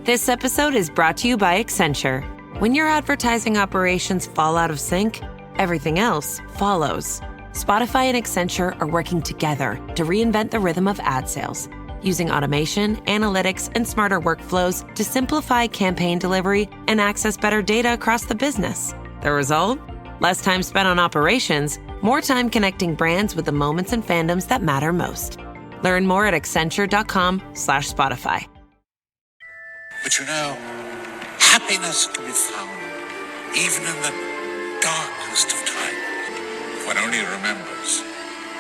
This episode is brought to you by Accenture. When your advertising operations fall out of sync, everything else follows. Spotify and Accenture are working together to reinvent the rhythm of ad sales, using automation, analytics, and smarter workflows to simplify campaign delivery and access better data across the business. The result? Less time spent on operations, more time connecting brands with the moments and fandoms that matter most. Learn more at accenture.com/Spotify. But you know, happiness can be found even in the darkest of times. If one only remembers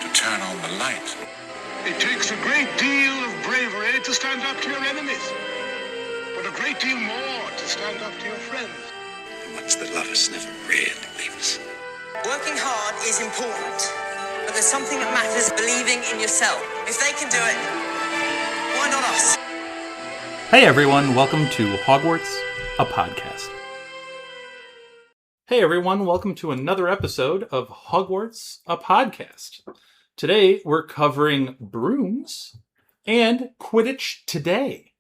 to turn on the light. It takes a great deal of bravery to stand up to your enemies, but a great deal more to stand up to your friends. The ones that love us never really leave us. Working hard is important, but there's something that matters: believing in yourself. If they can do it, why not us? Hey everyone, welcome to Hogwarts, a podcast. Hey everyone, welcome to another episode of Hogwarts, a podcast. Today we're covering Brooms and Quidditch Today.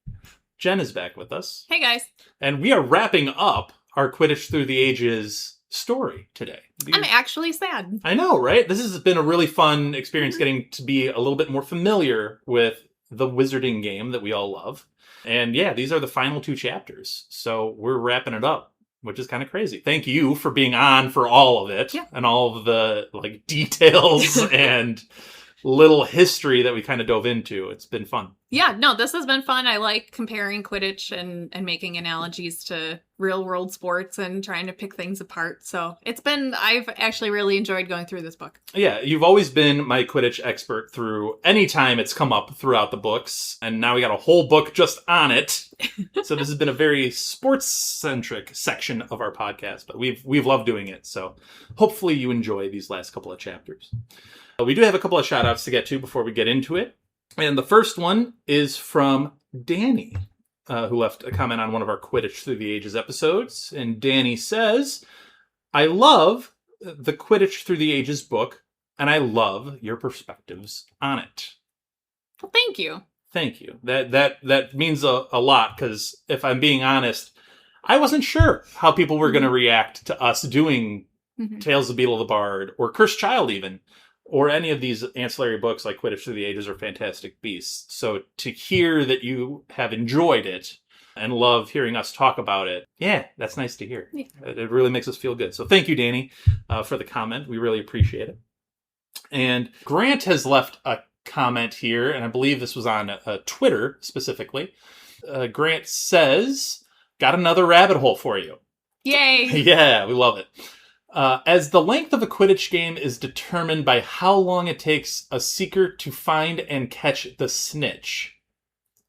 Jen is back with us. Hey guys. And we are wrapping up our Quidditch Through the Ages story today. I'm actually sad. I know, right? This has been a really fun experience getting to be a little bit more familiar with the wizarding game that we all love. And yeah, these are the final two chapters. So we're wrapping it up, which is kind of crazy. Thank you for being on for all of it and all of the details and little history that we kind of dove into. It's been fun. Yeah, no, this has been fun. I like comparing Quidditch and making analogies to real world sports and trying to pick things apart. So I've actually really enjoyed going through this book. Yeah, you've always been my Quidditch expert through any time it's come up throughout the books. And now we got a whole book just on it. So this has been a very sports-centric section of our podcast, but we've loved doing it. So hopefully you enjoy these last couple of chapters. We do have a couple of shout-outs to get to before we get into it. And the first one is from Danny, who left a comment on one of our Quidditch Through the Ages episodes. And Danny says, I love the Quidditch Through the Ages book, and I love your perspectives on it. Well, thank you. Thank you. That means a lot, because if I'm being honest, I wasn't sure how people were going to react to us doing Tales of Beetle the Bard, or Cursed Child even, or any of these ancillary books like Quidditch Through the Ages or Fantastic Beasts. So to hear that you have enjoyed it and love hearing us talk about it, yeah, that's nice to hear. Yeah. It really makes us feel good. So thank you, Danny, for the comment. We really appreciate it. And Grant has left a comment here, and I believe this was on Twitter specifically. Grant says, got another rabbit hole for you. Yay! Yeah, we love it. As the length of a Quidditch game is determined by how long it takes a seeker to find and catch the snitch,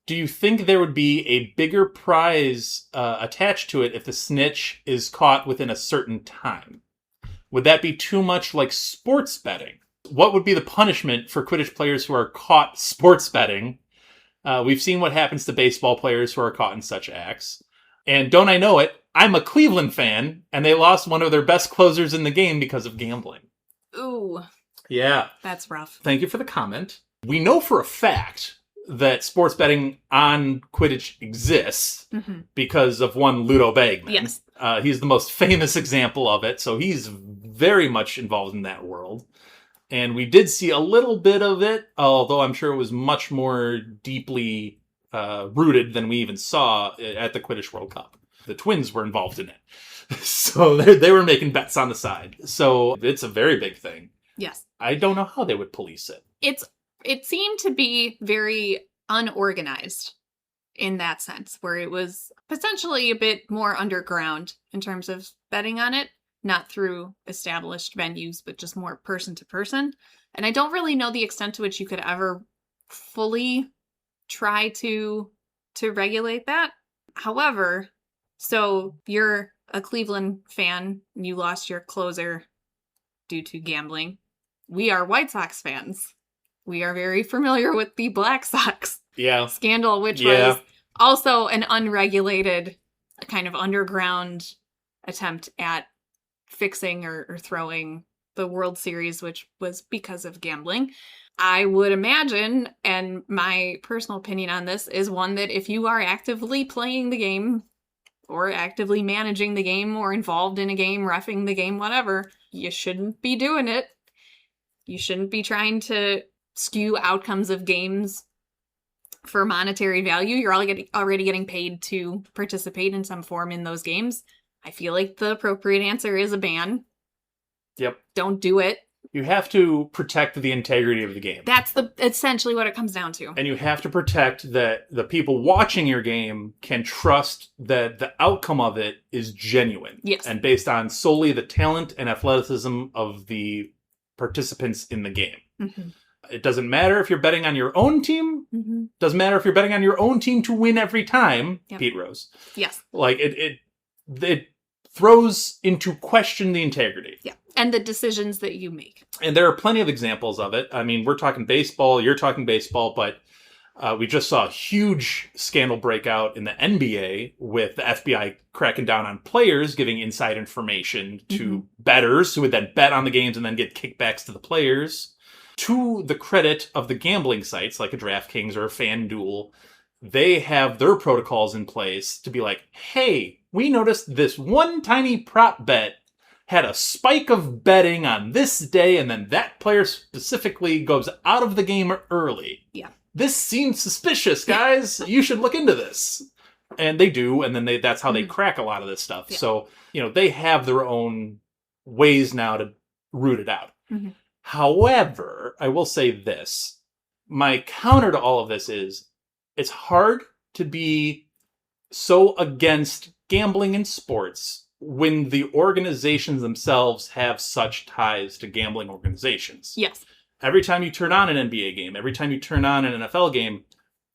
do you think there would be a bigger prize attached to it if the snitch is caught within a certain time? Would that be too much like sports betting? What would be the punishment for Quidditch players who are caught sports betting? We've seen what happens to baseball players who are caught in such acts. And don't I know it, I'm a Cleveland fan, and they lost one of their best closers in the game because of gambling. Ooh. Yeah. That's rough. Thank you for the comment. We know for a fact that sports betting on Quidditch exists because of one Ludo Bagman. Yes. He's the most famous example of it, so he's very much involved in that world. And we did see a little bit of it, although I'm sure it was much more deeply rooted than we even saw at the Quidditch World Cup. The twins were involved in it. So they were making bets on the side. So it's a very big thing. Yes. I don't know how they would police it. It seemed to be very unorganized in that sense, where it was potentially a bit more underground in terms of betting on it, not through established venues, but just more person to person. And I don't really know the extent to which you could ever fully try to regulate that. However, so you're a Cleveland fan and you lost your closer due to gambling. We are White Sox fans. We are very familiar with the Black Sox scandal, which was also an unregulated kind of underground attempt at fixing or throwing the World Series, which was because of gambling. I would imagine, and my personal opinion on this is one that if you are actively playing the game or actively managing the game or involved in a game, reffing the game, whatever, you shouldn't be doing it. You shouldn't be trying to skew outcomes of games for monetary value. You're already getting paid to participate in some form in those games. I feel like the appropriate answer is a ban. Yep. Don't do it. You have to protect the integrity of the game. That's essentially what it comes down to. And you have to protect that the people watching your game can trust that the outcome of it is genuine. Yes. And based on solely the talent and athleticism of the participants in the game. Mm-hmm. It doesn't matter if you're betting on your own team. Mm-hmm. Doesn't matter if you're betting on your own team to win every time, yep. Pete Rose. Yes. Like, it throws into question the integrity. Yeah. And the decisions that you make. And there are plenty of examples of it. I mean, we're talking baseball, you're talking baseball, but we just saw a huge scandal break out in the NBA with the FBI cracking down on players giving inside information to bettors who would then bet on the games and then get kickbacks to the players. To the credit of the gambling sites like a DraftKings or a FanDuel, they have their protocols in place to be like, hey, we noticed this one tiny prop bet had a spike of betting on this day, and then that player specifically goes out of the game early. Yeah. This seems suspicious, guys. You should look into this. And they do, and then that's how they crack a lot of this stuff. Yeah. So, they have their own ways now to root it out. Mm-hmm. However, I will say this. My counter to all of this is, it's hard to be so against gambling in sports when the organizations themselves have such ties to gambling organizations. Yes. Every time you turn on an NBA game, every time you turn on an NFL game,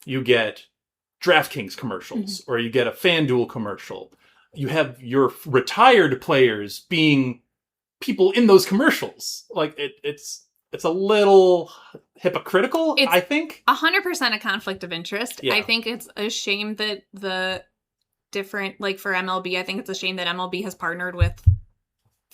you get DraftKings commercials or you get a FanDuel commercial. You have your retired players being people in those commercials. Like, it's a little hypocritical, I think. 100% a conflict of interest. Yeah. I think it's a shame that the different, like for MLB, I think it's a shame that MLB has partnered with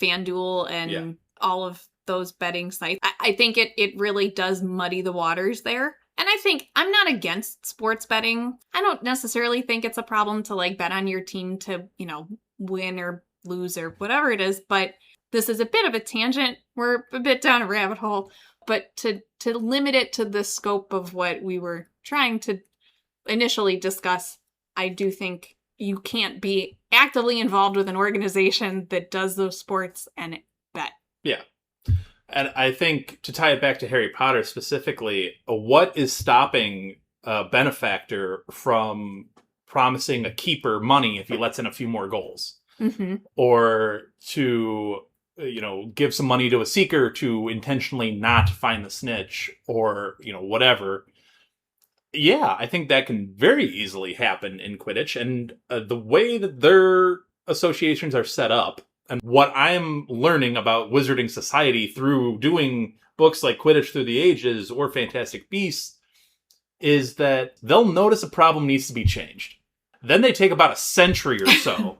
FanDuel and all of those betting sites. I think it really does muddy the waters there. And I think I'm not against sports betting. I don't necessarily think it's a problem to like bet on your team to, win or lose or whatever it is. But this is a bit of a tangent. We're a bit down a rabbit hole. But to limit it to the scope of what we were trying to initially discuss, I do think you can't be actively involved with an organization that does those sports and bet. Yeah. And I think to tie it back to Harry Potter specifically, what is stopping a benefactor from promising a keeper money if he lets in a few more goals? Mm-hmm. Or to, give some money to a seeker to intentionally not find the snitch or, whatever. Yeah, I think that can very easily happen in Quidditch. And the way that their associations are set up, and what I'm learning about Wizarding Society through doing books like Quidditch Through the Ages or Fantastic Beasts, is that they'll notice a problem needs to be changed. Then they take about a century or so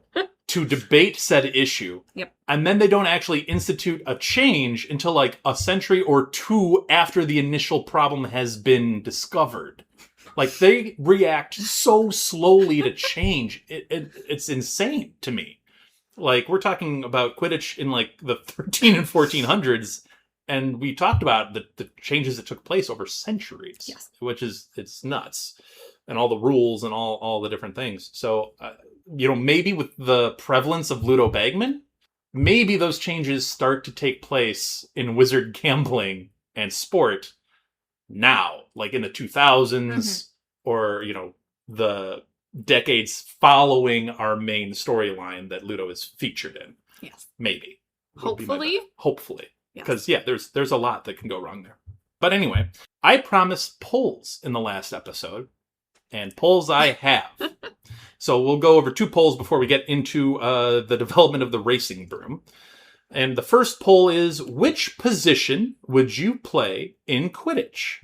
to debate said issue. Yep. And then they don't actually institute a change until like a century or two after the initial problem has been discovered. Like, they react so slowly to change. It's insane to me. Like, we're talking about Quidditch in like the 13 and 1400s, and we talked about the changes that took place over centuries. Yes. Which is, it's nuts. And all the rules and all the different things. So, maybe with the prevalence of Ludo Bagman, maybe those changes start to take place in wizard gambling and sport now, like in the 2000s or, the decades following our main storyline that Ludo is featured in. Yes. Maybe. Hopefully. Hopefully. Yes. Because, there's a lot that can go wrong there. But anyway, I promised polls in the last episode, and polls I have. So we'll go over 2 polls before we get into the development of the racing broom. And the first poll is, which position would you play in Quidditch?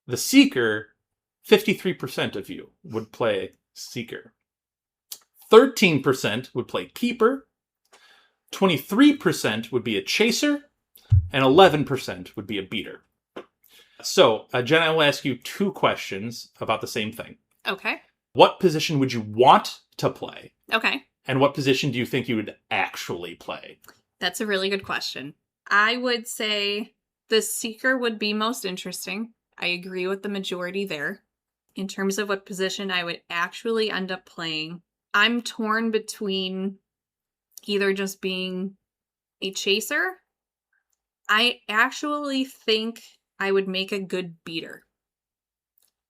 The Seeker, 53% of you would play Seeker. 13% would play Keeper. 23% would be a Chaser. And 11% would be a Beater. So, Jen, I will ask you 2 questions about the same thing. Okay. What position would you want to play? Okay. And what position do you think you would actually play? That's a really good question. I would say the seeker would be most interesting. I agree with the majority there. In terms of what position I would actually end up playing, I'm torn between either just being a chaser. I actually think I would make a good beater.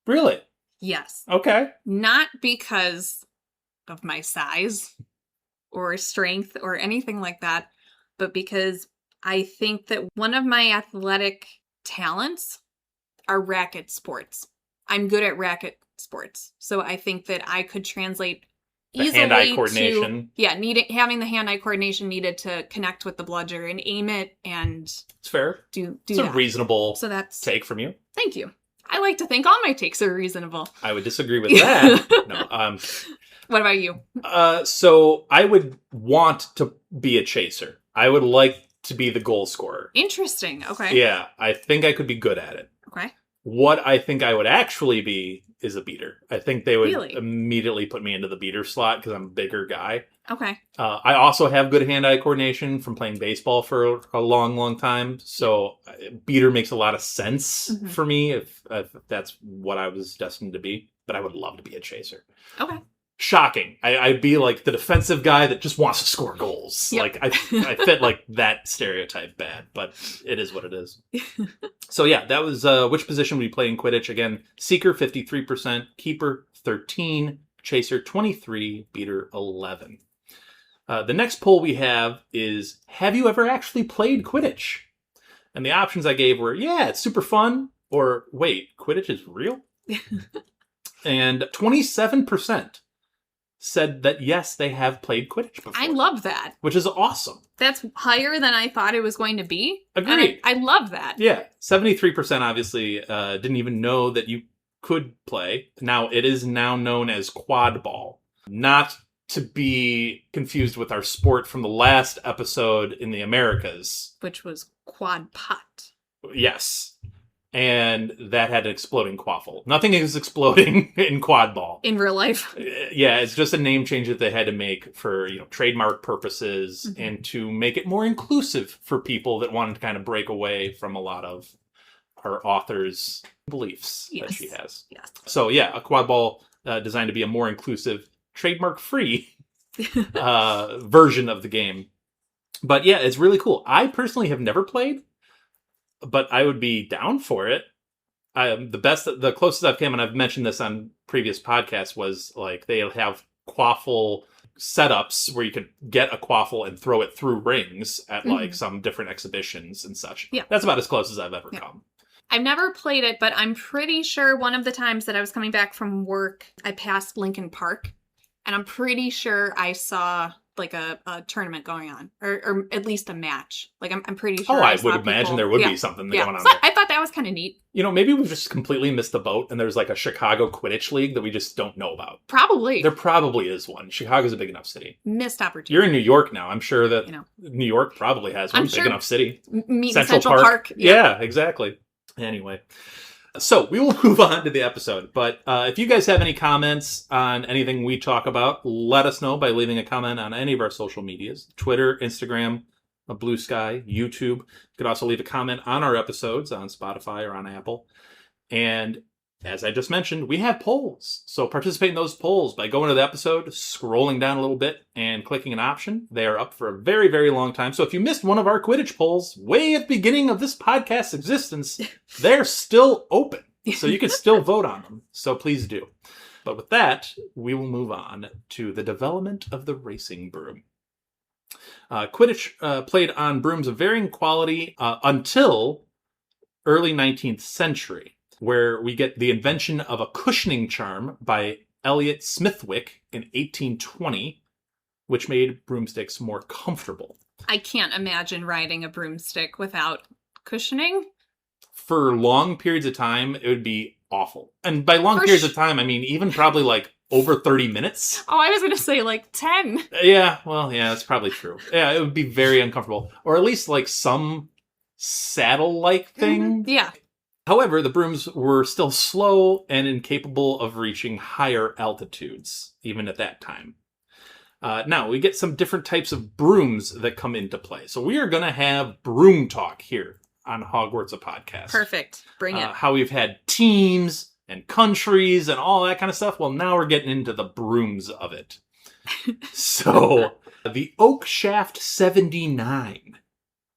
Really? Yes. Okay. Not because of my size or strength or anything like that, but because I think that one of my athletic talents are racket sports. I'm good at racket sports. So I think that I could translate The easily hand-eye coordination. having the hand-eye coordination needed to connect with the bludger and aim it and It's fair. do It's a that. reasonable So that's take from you. Thank you. I like to think all my takes are reasonable. I would disagree with that. No. What about you? So I would want to be a chaser. I would like to be the goal scorer. Interesting. Okay. Yeah, I think I could be good at it. Okay. What I think I would actually be is a beater. I think they would Really? immediately put me into the beater slot because I'm a bigger guy. Okay. I also have good hand-eye coordination from playing baseball for a long, long time. So beater makes a lot of sense for me if that's what I was destined to be. But I would love to be a chaser. Okay. Shocking. I'd be like the defensive guy that just wants to score goals. Yep. Like I fit like that stereotype bad, but it is what it is. So yeah, that was which position we play in Quidditch. Again, seeker 53%, keeper 13%, chaser 23%, beater 11%. The next poll we have is, have you ever actually played Quidditch? And the options I gave were, yeah, it's super fun, or wait, Quidditch is real? And 27% said that yes, they have played Quidditch before. I love that. Which is awesome. That's higher than I thought it was going to be. Agreed. And I love that. Yeah, 73% obviously didn't even know that you could play. Now, it is now known as quad ball. Not to be confused with our sport from the last episode in the Americas. Which was quad pot. Yes. And that had an exploding quaffle. Nothing is exploding in quad ball. In real life. Yeah, it's just a name change that they had to make for, trademark purposes and to make it more inclusive for people that wanted to kind of break away from a lot of our author's beliefs that she has. Yes. So yeah, a quad ball designed to be a more inclusive, trademark-free version of the game. But yeah, it's really cool. I personally have never played, but I would be down for it. The closest I've come, and I've mentioned this on previous podcasts, was like they have quaffle setups where you could get a quaffle and throw it through rings at like some different exhibitions and such. Yeah. That's about as close as I've ever come. I've never played it, but I'm pretty sure one of the times that I was coming back from work, I passed Lincoln Park, and I'm pretty sure I saw like a tournament going on, or at least a match. Like I'm pretty sure. I would imagine there would be something going on So there. I thought that was kind of neat. Maybe we've just completely missed the boat, and there's like a Chicago Quidditch League that we just don't know about. Probably. There probably is one. Chicago's a big enough city. Missed opportunity. You're in New York now. I'm sure that New York probably has one. I'm big sure. enough city. Central Park. Yeah, exactly. Anyway. So we will move on to the episode. But if you guys have any comments on anything we talk about, let us know by leaving a comment on any of our social medias. Twitter, Instagram, Blue Sky, YouTube. You could also leave a comment on our episodes on Spotify or on Apple. And as I just mentioned, we have polls. So participate in those polls by going to the episode, scrolling down a little bit, and clicking an option. They are up for a very, very long time. So if you missed one of our Quidditch polls way at the beginning of this podcast's existence, they're still open. So you can still vote on them. So please do. But with that, we will move on to the development of the racing broom. Quidditch played on brooms of varying quality until early 19th century, where we get the invention of a cushioning charm by Elliot Smithwick in 1820, which made broomsticks more comfortable. I can't imagine riding a broomstick without cushioning. For long periods of time, it would be awful. And by long periods of time, I mean even probably like over 30 minutes. Oh, I was going to say like 10. Yeah, well, yeah, that's probably true. Yeah, it would be very uncomfortable. Or at least like some saddle-like thing. Yeah. However, the brooms were still slow and incapable of reaching higher altitudes, even at that time. Now, we get some different types of brooms that come into play. So we are going to have broom talk here on Hogwarts, a podcast. Perfect. Bring it. How we've had teams and countries and all that kind of stuff. Well, now we're getting into the brooms of it. So, the Oak Shaft 79.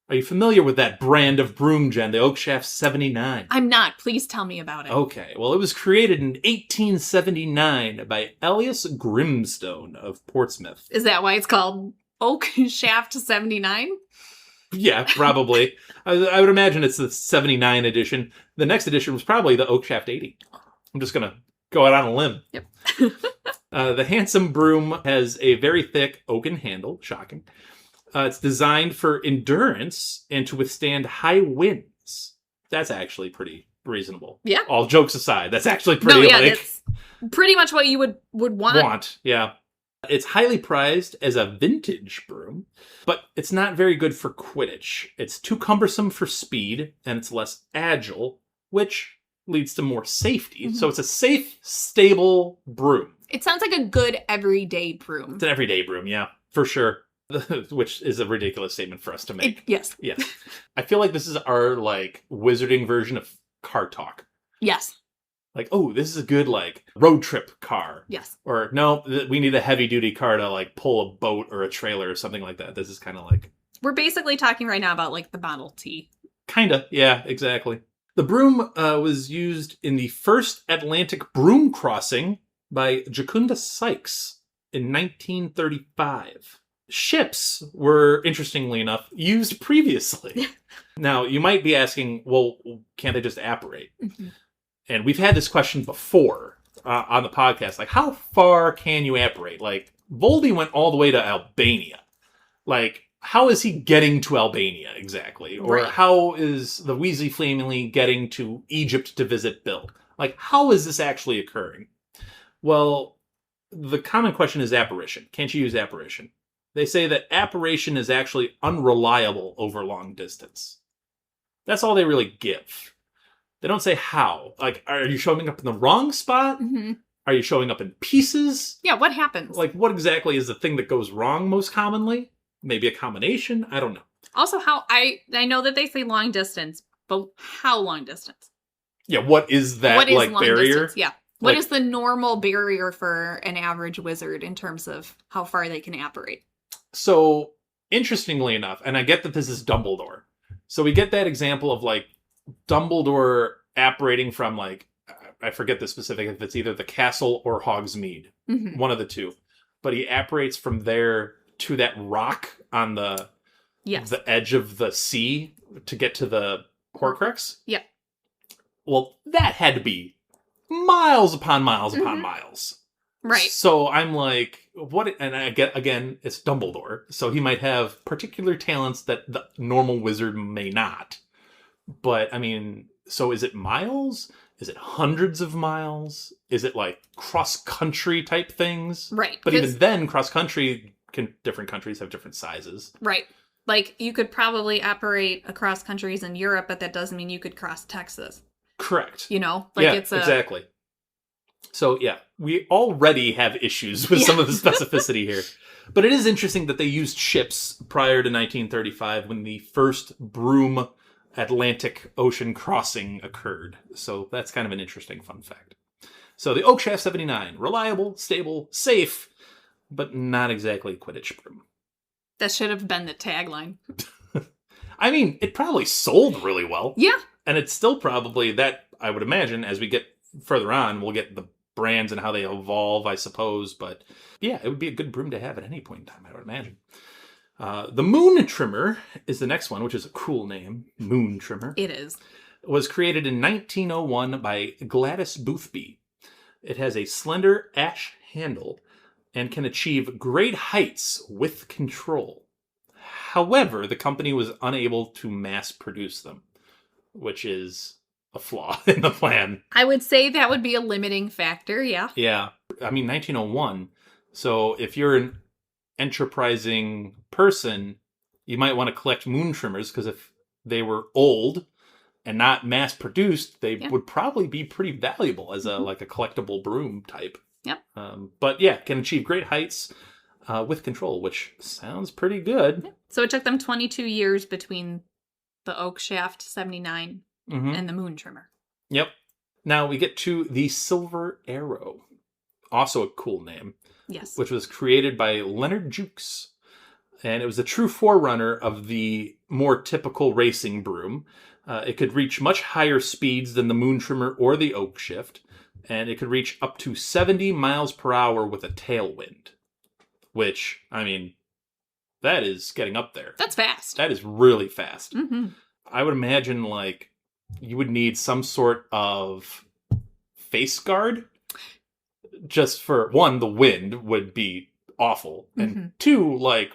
Are you familiar with that brand of broom, Jen? The Oak Shaft 79. I'm not. Please tell me about it. Okay. Well, it was created in 1879 by Elias Grimstone of Portsmouth. Is that why it's called Oak Shaft 79? Yeah, probably. I would imagine it's the 79 edition. The next edition was probably the Oak Shaft 80. I'm just going to go out on a limb. Yep. The handsome broom has a very thick oaken handle. Shocking. It's designed for endurance and to withstand high winds. That's actually pretty reasonable. Yeah. All jokes aside, that's actually pretty that's pretty much what you would want. Yeah. It's highly prized as a vintage broom, but it's not very good for Quidditch. It's too cumbersome for speed, and it's less agile, which leads to more safety. Mm-hmm. So it's a safe, stable broom. It sounds like a good everyday broom. It's an everyday broom, yeah, for sure. Which is a ridiculous statement for us to make. Yes. Yes. I feel like this is our, wizarding version of car talk. Yes. Like, oh, this is a good, road trip car. Yes. Or, no, we need a heavy-duty car to, pull a boat or a trailer or something like that. This is kind of We're basically talking right now about, the Model T. Kinda, yeah, exactly. The broom was used in the first Atlantic broom crossing by Jacunda Sykes in 1935. Ships were, interestingly enough, used previously. Now, you might be asking, well, can't they just apparate? Mm-hmm. And we've had this question before on the podcast. How far can you apparate? Voldy went all the way to Albania. How is he getting to Albania exactly? Or right. How is the Weasley family getting to Egypt to visit Bill? How is this actually occurring? Well, the common question is apparition. Can't you use apparition? They say that apparition is actually unreliable over long distance. That's all they really give. They don't say how. Are you showing up in the wrong spot? Mm-hmm. Are you showing up in pieces? Yeah, what happens? What exactly is the thing that goes wrong most commonly? Maybe a combination? I don't know. Also, how I know that they say long distance, but how long distance? Yeah, what is that, what is long barrier? Distance? Yeah. What is the normal barrier for an average wizard in terms of how far they can apparate? So, interestingly enough, and I get that this is Dumbledore. So we get that example of, Dumbledore apparating from, I forget the specific, if it's either the castle or Hogsmeade. Mm-hmm. One of the two. But he apparates from there to that rock on the edge of the sea to get to the Horcrux. Yeah. Well, that had to be miles upon miles upon miles. Right. So I'm what? And I get, again, it's Dumbledore. So he might have particular talents that the normal wizard may not. But, so is it miles? Is it hundreds of miles? Is it cross-country type things? Right. But even then, cross-country, different countries have different sizes. Right. You could probably apparate across countries in Europe, but that doesn't mean you could cross Texas. Correct. Exactly. So, yeah, we already have issues with some of the specificity here. But it is interesting that they used ships prior to 1935 when the first broom Atlantic Ocean crossing occurred. So that's kind of an interesting fun fact. So the Oak Shaft 79, reliable, stable, safe, but not exactly Quidditch broom. That should have been the tagline. It probably sold really well. Yeah. And it's still probably that, I would imagine, as we get further on, we'll get the brands and how they evolve, I suppose. But yeah, it would be a good broom to have at any point in time, I would imagine. The Moon Trimmer is the next one, which is a cool name. Moon Trimmer. It is. It was created in 1901 by Gladys Boothby. It has a slender ash handle and can achieve great heights with control. However, the company was unable to mass produce them, which is a flaw in the plan. I would say that would be a limiting factor, yeah. Yeah. 1901. So if you're an enterprising person, you might want to collect moon trimmers, because if they were old and not mass produced, they Yeah. would probably be pretty valuable as a collectible broom type. Yep. But yeah, can achieve great heights with control, which sounds pretty good. So it took them 22 years between the oak shaft 79 and the moon trimmer. Yep. Now we get to the Silver Arrow. Also a cool name. Yes. Which was created by Leonard Jukes. And it was a true forerunner of the more typical racing broom. It could reach much higher speeds than the moon trimmer or the oak shift. And it could reach up to 70 miles per hour with a tailwind. Which, I mean, that is getting up there. That's fast. That is really fast. Mm-hmm. I would imagine, like, you would need some sort of face guard. Just for, one, the wind would be awful. And two, like,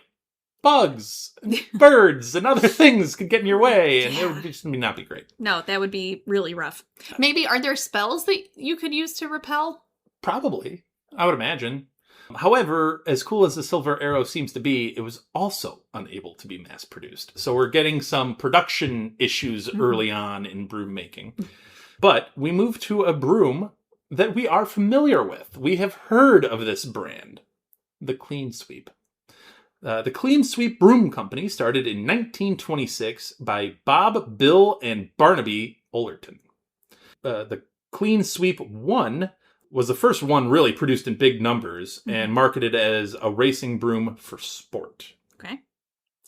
bugs, and birds, and other things could get in your way. And it would just not be great. No, that would be really rough. Maybe, are there spells that you could use to repel? Probably. I would imagine. However, as cool as the Silver Arrow seems to be, it was also unable to be mass-produced. So we're getting some production issues early on in broom making. But we move to a broom that we are familiar with. We have heard of this brand, the Clean Sweep. The Clean Sweep Broom Company started in 1926 by Bob, Bill, and Barnaby Ollerton. The Clean Sweep 1 was the first one really produced in big numbers and marketed as a racing broom for sport. Okay.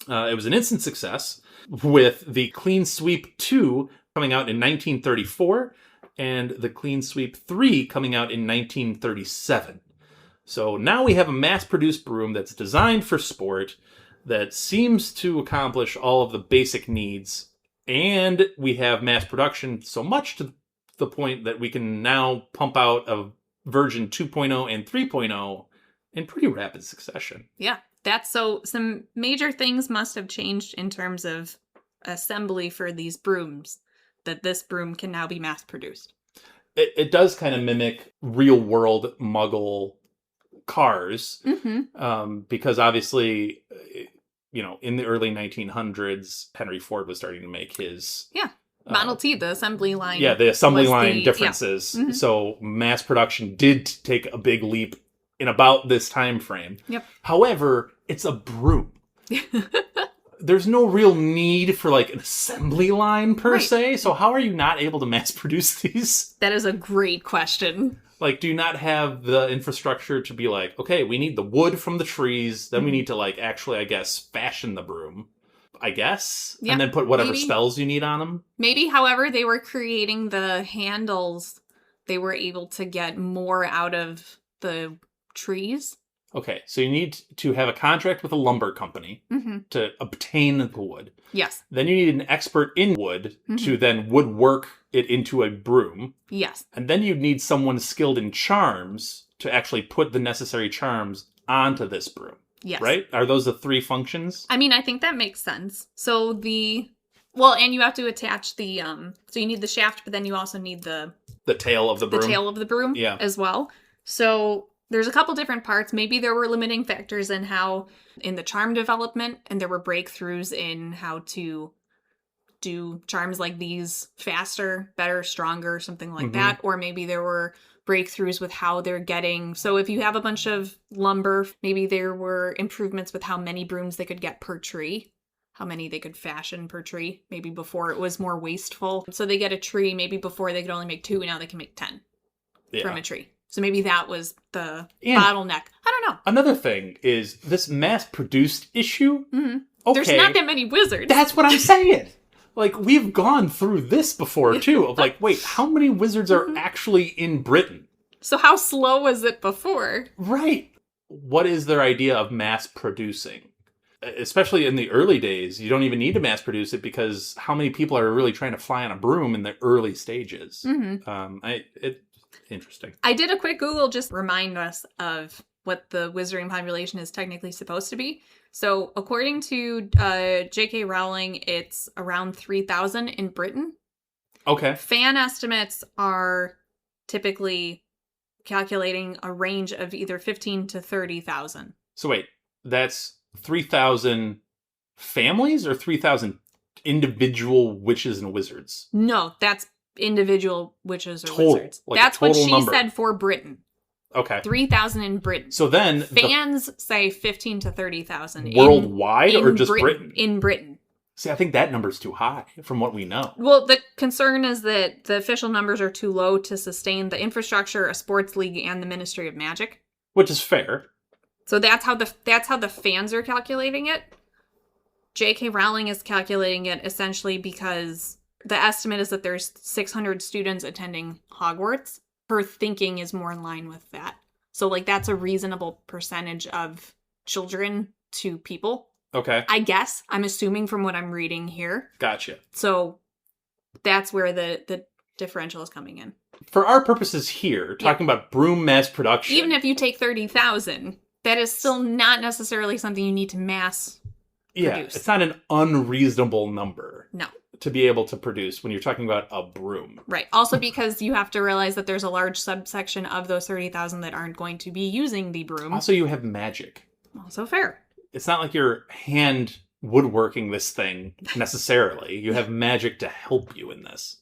It was an instant success, with the Clean Sweep 2 coming out in 1934 and the Clean Sweep 3 coming out in 1937. So now we have a mass-produced broom that's designed for sport, that seems to accomplish all of the basic needs, and we have mass production so much to the point that we can now pump out a version 2.0 and 3.0 in pretty rapid succession. Yeah, that's so some major things must have changed in terms of assembly for these brooms, that this broom can now be mass produced. It does kind of mimic real world Muggle cars, because obviously, you know, in the early 1900s, Henry Ford was starting to make his Model T, the assembly line. Yeah, the assembly line the differences. So mass production did take a big leap in about this time frame. Yep. However, it's a broom. There's no real need for like an assembly line per se. So how are you not able to mass produce these? That is a great question. Like, do you not have the infrastructure to be like, okay, we need the wood from the trees, then we need to like actually, I guess, fashion the broom. I guess, and then put whatever spells you need on them. Maybe, however, they were creating the handles, they were able to get more out of the trees. Okay, so you need to have a contract with a lumber company to obtain the wood. Yes. Then you need an expert in wood to then woodwork it into a broom. Yes. And then you need someone skilled in charms to actually put the necessary charms onto this broom. Yes. Right? Are those the three functions? I mean, I think that makes sense. So and you have to attach the, so you need the shaft, but then you also need the tail of the broom. The tail of the broom as well. So there's a couple different parts. Maybe there were limiting factors in the charm development, and there were breakthroughs in how to do charms like these faster, better, stronger, something like that. Or maybe there were breakthroughs with how they're getting. So if you have a bunch of lumber, maybe there were improvements with how many brooms they could get per tree, how many they could fashion per tree. Maybe before it was more wasteful. So they get a tree, maybe before they could only make 2, and now they can make 10 from a tree. So maybe that was the bottleneck. I don't know. Another thing is this mass-produced issue. Okay, there's not that many wizards. That's what I'm saying. Like, we've gone through this before, too, of like, wait, how many wizards are actually in Britain? So how slow was it before? Right. What is their idea of mass producing? Especially in the early days, you don't even need to mass produce it because how many people are really trying to fly on a broom in the early stages? Interesting. I did a quick Google just to remind us of what the wizarding population is technically supposed to be. So according to J.K. Rowling, it's around 3,000 in Britain. Okay. Fan estimates are typically calculating a range of either 15 to 30,000. So wait, that's 3,000 families or 3,000 individual witches and wizards? No, that's individual witches or Total, wizards. like a That's what total she number. said for Britain. Okay. 3,000 in Britain. So then Fans say 15 to 30,000. worldwide or just Britain? In Britain. See, I think that number's too high from what we know. Well, the concern is that the official numbers are too low to sustain the infrastructure, a sports league, and the Ministry of Magic. Which is fair. So that's how the fans are calculating it. J.K. Rowling is calculating it essentially because the estimate is that there's 600 students attending Hogwarts. Her thinking is more in line with that. So, like, that's a reasonable percentage of children to people. Okay. I guess. I'm assuming from what I'm reading here. Gotcha. So that's where the differential is coming in. For our purposes here, talking about broom mass production. Even if you take 30,000, that is still not necessarily something you need to mass produce. It's not an unreasonable number. No. To be able to produce when you're talking about a broom. Right. Also because you have to realize that there's a large subsection of those 30,000 that aren't going to be using the broom. Also, you have magic. Also fair. It's not like you're hand woodworking this thing necessarily. You have magic to help you in this.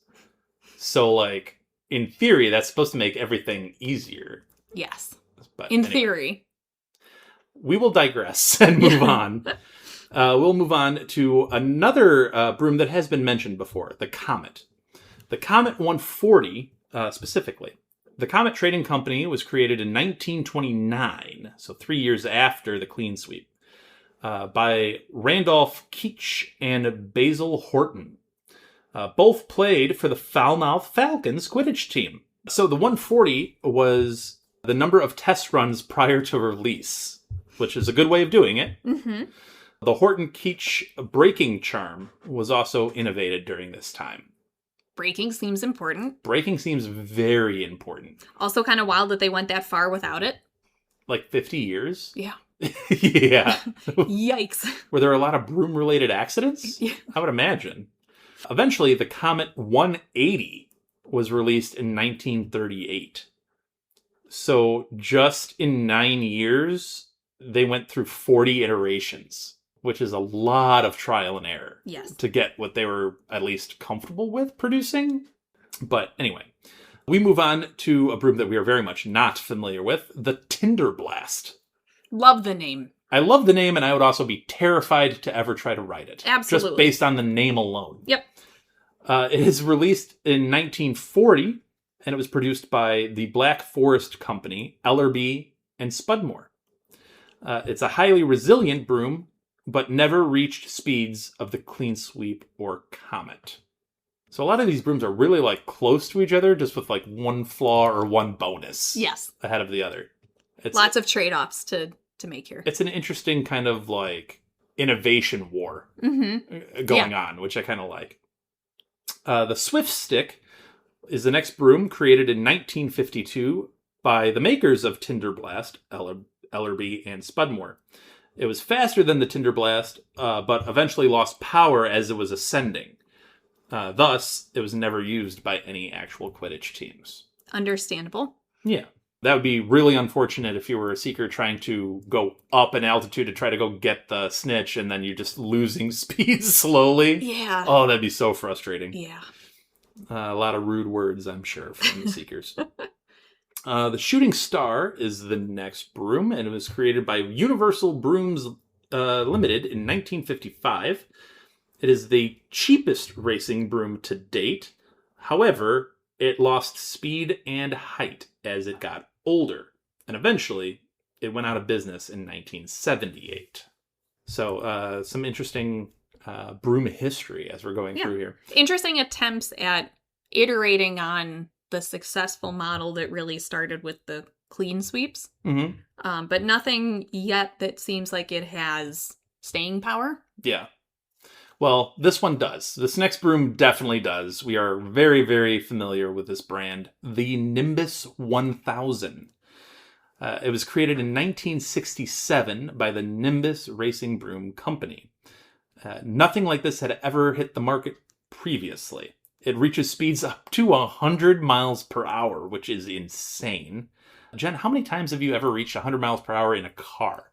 So, like, in theory, that's supposed to make everything easier. Yes. But in anyway, theory. We will digress and move on. We'll move on to another broom that has been mentioned before, the Comet. The Comet 140, specifically. The Comet Trading Company was created in 1929, so 3 years after the Clean Sweep, by Randolph Keach and Basil Horton. Both played for the Falmouth Falcons Quidditch team. So the 140 was the number of test runs prior to release, which is a good way of doing it. Mm-hmm. The Horton-Keach breaking charm was also innovated during this time. Breaking seems important. Breaking seems very important. Also kind of wild that they went that far without it. Like 50 years? Yeah. Yeah. Yikes. Were there a lot of broom-related accidents? Yeah. I would imagine. Eventually, the Comet 180 was released in 1938. So just in 9 years, they went through 40 iterations, which is a lot of trial and error. Yes. To get what they were at least comfortable with producing. But anyway, we move on to a broom that we are very much not familiar with, the Tinderblast. Love the name. I love the name, and I would also be terrified to ever try to write it. Absolutely. Just based on the name alone. Yep. It is released in 1940, and it was produced by the Black Forest Company, Ellerby, and Spudmore. It's a highly resilient broom, but never reached speeds of the Clean Sweep or Comet. So a lot of these brooms are really like close to each other, just with like one flaw or one bonus. Yes. Ahead of the other. It's, Lots of trade-offs to make here. It's an interesting kind of like innovation war going on, which I kind of like. The Swift Stick is the next broom, created in 1952 by the makers of Tinderblast, Ellerby and Spudmore. It was faster than the Tinderblast, but eventually lost power as it was ascending. Thus, it was never used by any actual Quidditch teams. Understandable. Yeah. That would be really unfortunate if you were a seeker trying to go up in altitude to try to go get the snitch, and then you're just losing speed slowly. Yeah. Oh, that'd be so frustrating. Yeah. A lot of rude words, I'm sure, from the seekers. The Shooting Star is the next broom, and it was created by Universal Brooms Limited in 1955. It is the cheapest racing broom to date. However, it lost speed and height as it got older, and eventually it went out of business in 1978. So some interesting broom history as we're going through here. Interesting attempts at iterating on the successful model that really started with the clean sweeps. Mm-hmm. But nothing yet that seems like it has staying power. Yeah. Well, this one does. This next broom definitely does. We are very, very familiar with this brand, the Nimbus 1000. It was created in 1967 by the Nimbus Racing Broom Company. Nothing like this had ever hit the market previously. It reaches speeds up to 100 miles per hour, which is insane. Jen, how many times have you ever reached 100 miles per hour in a car?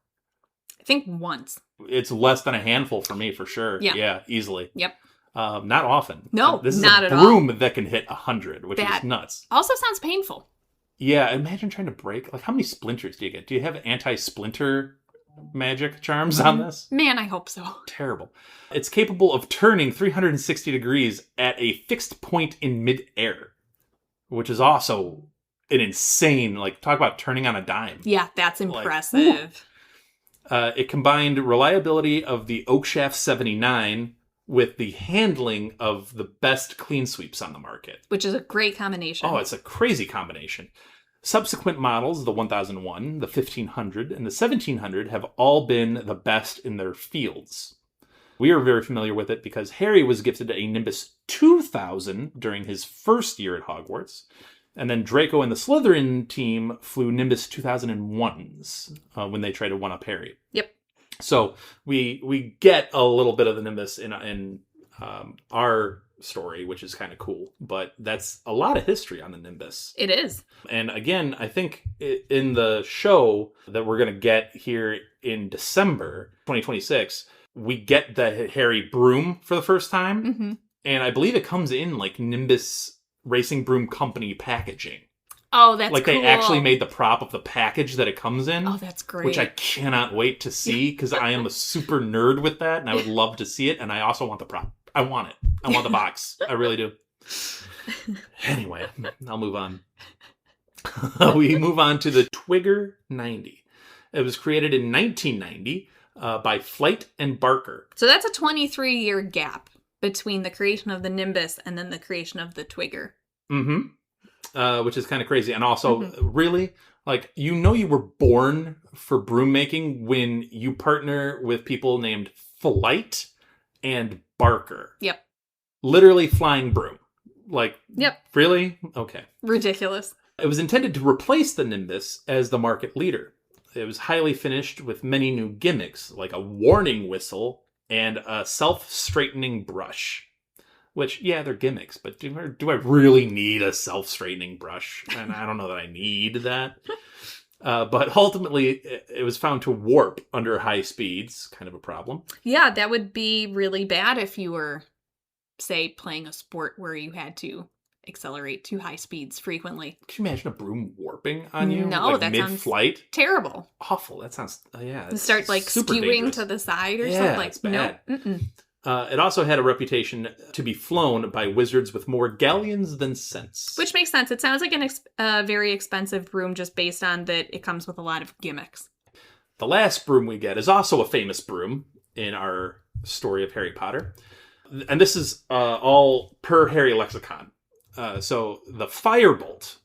I think once. It's less than a handful for me, for sure. Yeah. Yeah, easily. Yep. Not often. No, this is not a at all. broom that can hit 100, which That is nuts. also sounds painful. Yeah, imagine trying to break. Like, how many splinters do you get? Do you have anti-splinter magic charms on this? Man, I hope so. Terrible. It's capable of turning 360 degrees at a fixed point in midair, which is also an insane, like, talk about turning on a dime. Yeah, that's impressive. It combined reliability of the Oakshaft 79 with the handling of the best clean sweeps on the market. Which is a great combination. Oh, it's a crazy combination. Subsequent models, the 1001, the 1500, and the 1700, have all been the best in their fields. We are very familiar with it because Harry was gifted a Nimbus 2000 during his first year at Hogwarts. And then Draco and the Slytherin team flew Nimbus 2001s when they tried to one-up Harry. Yep. So we get a little bit of the Nimbus in our story, which is kind of cool. But that's a lot of history on the Nimbus. It is. And again, I think in the show that we're going to get here in December 2026, we get the Harry broom for the first time. Mm-hmm. And I believe it comes in like Nimbus Racing Broom Company packaging. Oh, that's like cool. They actually made the prop of the package that it comes in. Oh, that's great. Which I cannot wait to see because I am a super nerd with that and I would love to see it. And I also want the prop. I want it. I want the box. I really do. Anyway, I'll move on. We move on to the Twigger 90. It was created in 1990 by Flight and Barker. So that's a 23-year gap between the creation of the Nimbus and then the creation of the Twigger. Mm-hmm. Which is kind of crazy. And also, really, like, you know you were born for broom making when you partner with people named Flight and Barker. Yep. Literally flying broom. Like, yep. Really? Okay. Ridiculous. It was intended to replace the Nimbus as the market leader. It was highly finished with many new gimmicks, like a warning whistle and a self-straightening brush. Which, yeah, they're gimmicks, but do I really need a self-straightening brush? And I don't know that I need that. But ultimately, it was found to warp under high speeds. Kind of a problem. Yeah, that would be really bad if you were, say, playing a sport where you had to accelerate to high speeds frequently. Can you imagine a broom warping on you? No, like that mid-flight? sounds terrible. Awful. That sounds, yeah. Start, like, skewing dangerous. to the side or yeah, something. It's bad. Nope. It also had a reputation to be flown by wizards with more galleons than sense. Which makes sense. It sounds like a very expensive broom just based on that it comes with a lot of gimmicks. The last broom we get is also a famous broom in our story of Harry Potter. And this is all per Harry Lexicon. So the Firebolt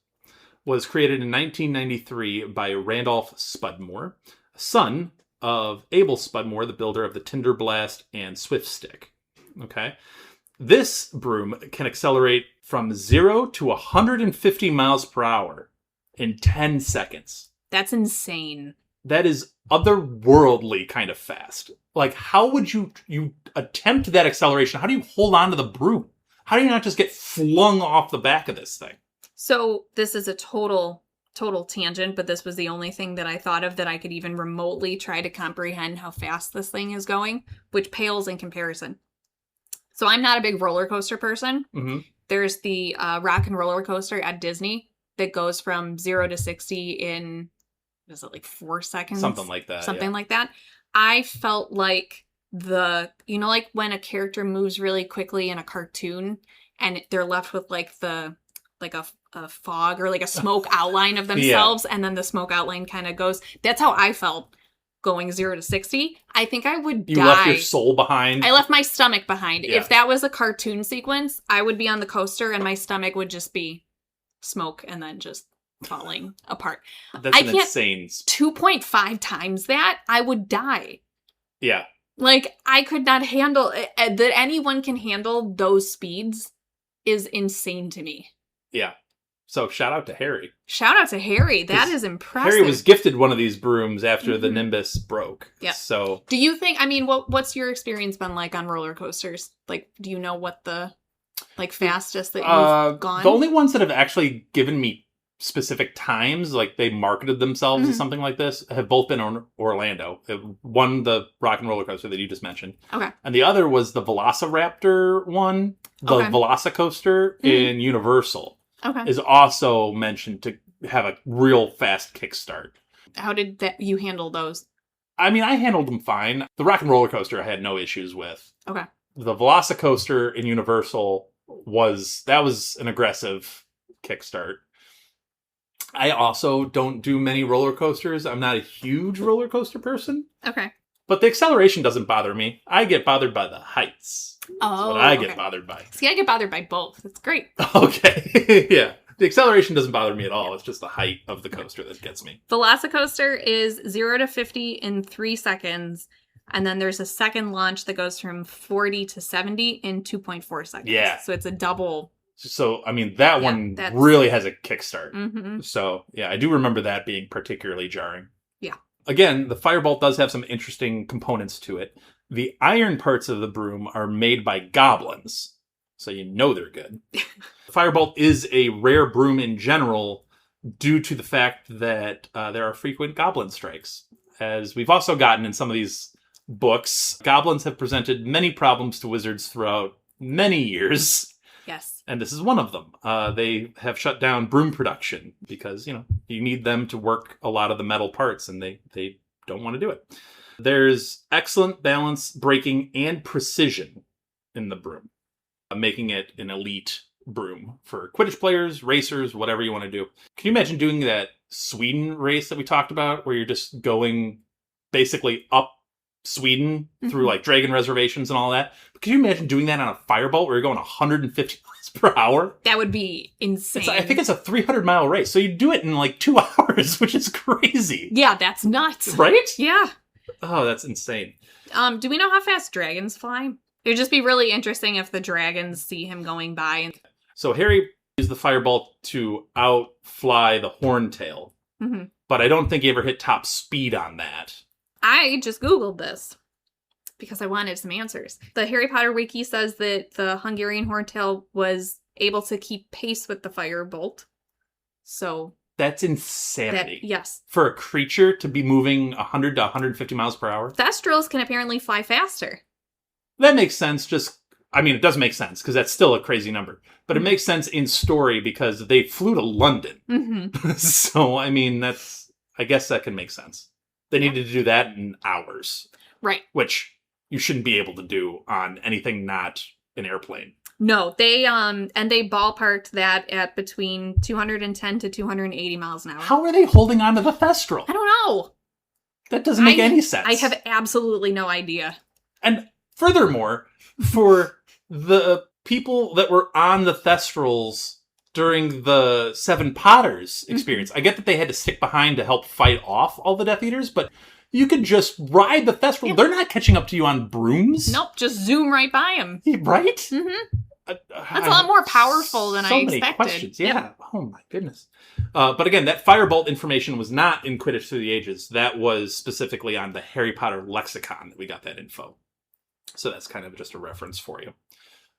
was created in 1993 by Randolph Spudmore, son of Abel Spudmore, the builder of the Tinderblast and Swift Stick. Okay. This broom can accelerate from 0 to 150 miles per hour in 10 seconds. That's insane. That is otherworldly kind of fast. Like, how would you attempt that acceleration? How do you hold on to the broom? How do you not just get flung off the back of this thing? So this is a total tangent, but this was the only thing that I thought of that I could even remotely try to comprehend how fast this thing is going, which pales in comparison. So I'm not a big roller coaster person. Mm-hmm. There's the rock and roller coaster at Disney that goes from 0 to 60 in, is it like 4 seconds? Something like that. Something like that. I felt like like when a character moves really quickly in a cartoon and they're left with like a fog or like a smoke outline of themselves, and then the smoke outline kind of goes. That's how I felt going 0 to 60. I think I would die. You left your soul behind? I left my stomach behind. Yeah. If that was a cartoon sequence, I would be on the coaster and my stomach would just be smoke and then just falling apart. That's insane. 2.5 times that, I would die. Yeah. Like, I could not handle it. That anyone can handle those speeds is insane to me. Yeah. So shout out to Harry. Shout out to Harry. That is impressive. Harry was gifted one of these brooms after the Nimbus broke. Yeah. So do you think, what's your experience been like on roller coasters? Like, do you know what the fastest that you've gone? The only ones that have actually given me specific times, like they marketed themselves as something like this, have both been on Orlando. One, the Rock and Roller Coaster that you just mentioned. Okay. And the other was the Velociraptor one, the Velocicoaster in Universal. Okay. Is also mentioned to have a real fast kickstart. How did you handle those? I mean, I handled them fine. The Rock and Roller Coaster I had no issues with. Okay. The Velocicoaster in Universal was an aggressive kickstart. I also don't do many roller coasters. I'm not a huge roller coaster person. Okay. But the acceleration doesn't bother me. I get bothered by the heights. That's what I get bothered by. See, I get bothered by both. That's great. Okay. Yeah. The acceleration doesn't bother me at all. It's just the height of the coaster that gets me. Velocicoaster is 0 to 50 in 3 seconds. And then there's a second launch that goes from 40 to 70 in 2.4 seconds. Yeah. So it's a double. So, I mean, that one really has a kickstart. Mm-hmm. So, yeah, I do remember that being particularly jarring. Yeah. Again, the Firebolt does have some interesting components to it. The iron parts of the broom are made by goblins, so you know they're good. Firebolt is a rare broom in general due to the fact that there are frequent goblin strikes. As we've also gotten in some of these books, goblins have presented many problems to wizards throughout many years. Yes. And this is one of them. They have shut down broom production because, you need them to work a lot of the metal parts, and they don't want to do it. There's excellent balance, braking, and precision in the broom, making it an elite broom for Quidditch players, racers, whatever you want to do. Can you imagine doing that Sweden race that we talked about, where you're just going basically up Sweden through like dragon reservations and all that? But can you imagine doing that on a Firebolt where you're going 150 miles per hour? That would be insane. I think it's a 300-mile race. So you do it in like 2 hours, which is crazy. Yeah, that's nuts. Right? Yeah. Oh, that's insane. Do we know how fast dragons fly? It would just be really interesting if the dragons see him going by. So Harry used the Firebolt to outfly the Horntail. Mm-hmm. But I don't think he ever hit top speed on that. I just Googled this because I wanted some answers. The Harry Potter wiki says that the Hungarian Horntail was able to keep pace with the Firebolt. So that's insanity. Yes. For a creature to be moving 100 to 150 miles per hour? Thestrals can apparently fly faster. That makes sense. It does make sense because that's still a crazy number. But it makes sense in story because they flew to London. Mm-hmm. So, I guess that can make sense. They needed to do that in hours. Right. Which you shouldn't be able to do on anything not an airplane. No, they ballparked that at between 210 to 280 miles an hour. How are they holding on to the Thestral? I don't know. That doesn't make any sense. I have absolutely no idea. And furthermore, for the people that were on the Thestrals during the Seven Potters experience, I get that they had to stick behind to help fight off all the Death Eaters, but you could just ride the Thestral. Yep. They're not catching up to you on brooms. Nope, just zoom right by them. Right? Mm-hmm. That's a lot more powerful than I expected. So many questions, yeah. Yep. Oh my goodness. But again, that Firebolt information was not in Quidditch Through the Ages. That was specifically on the Harry Potter lexicon that we got that info. So that's kind of just a reference for you.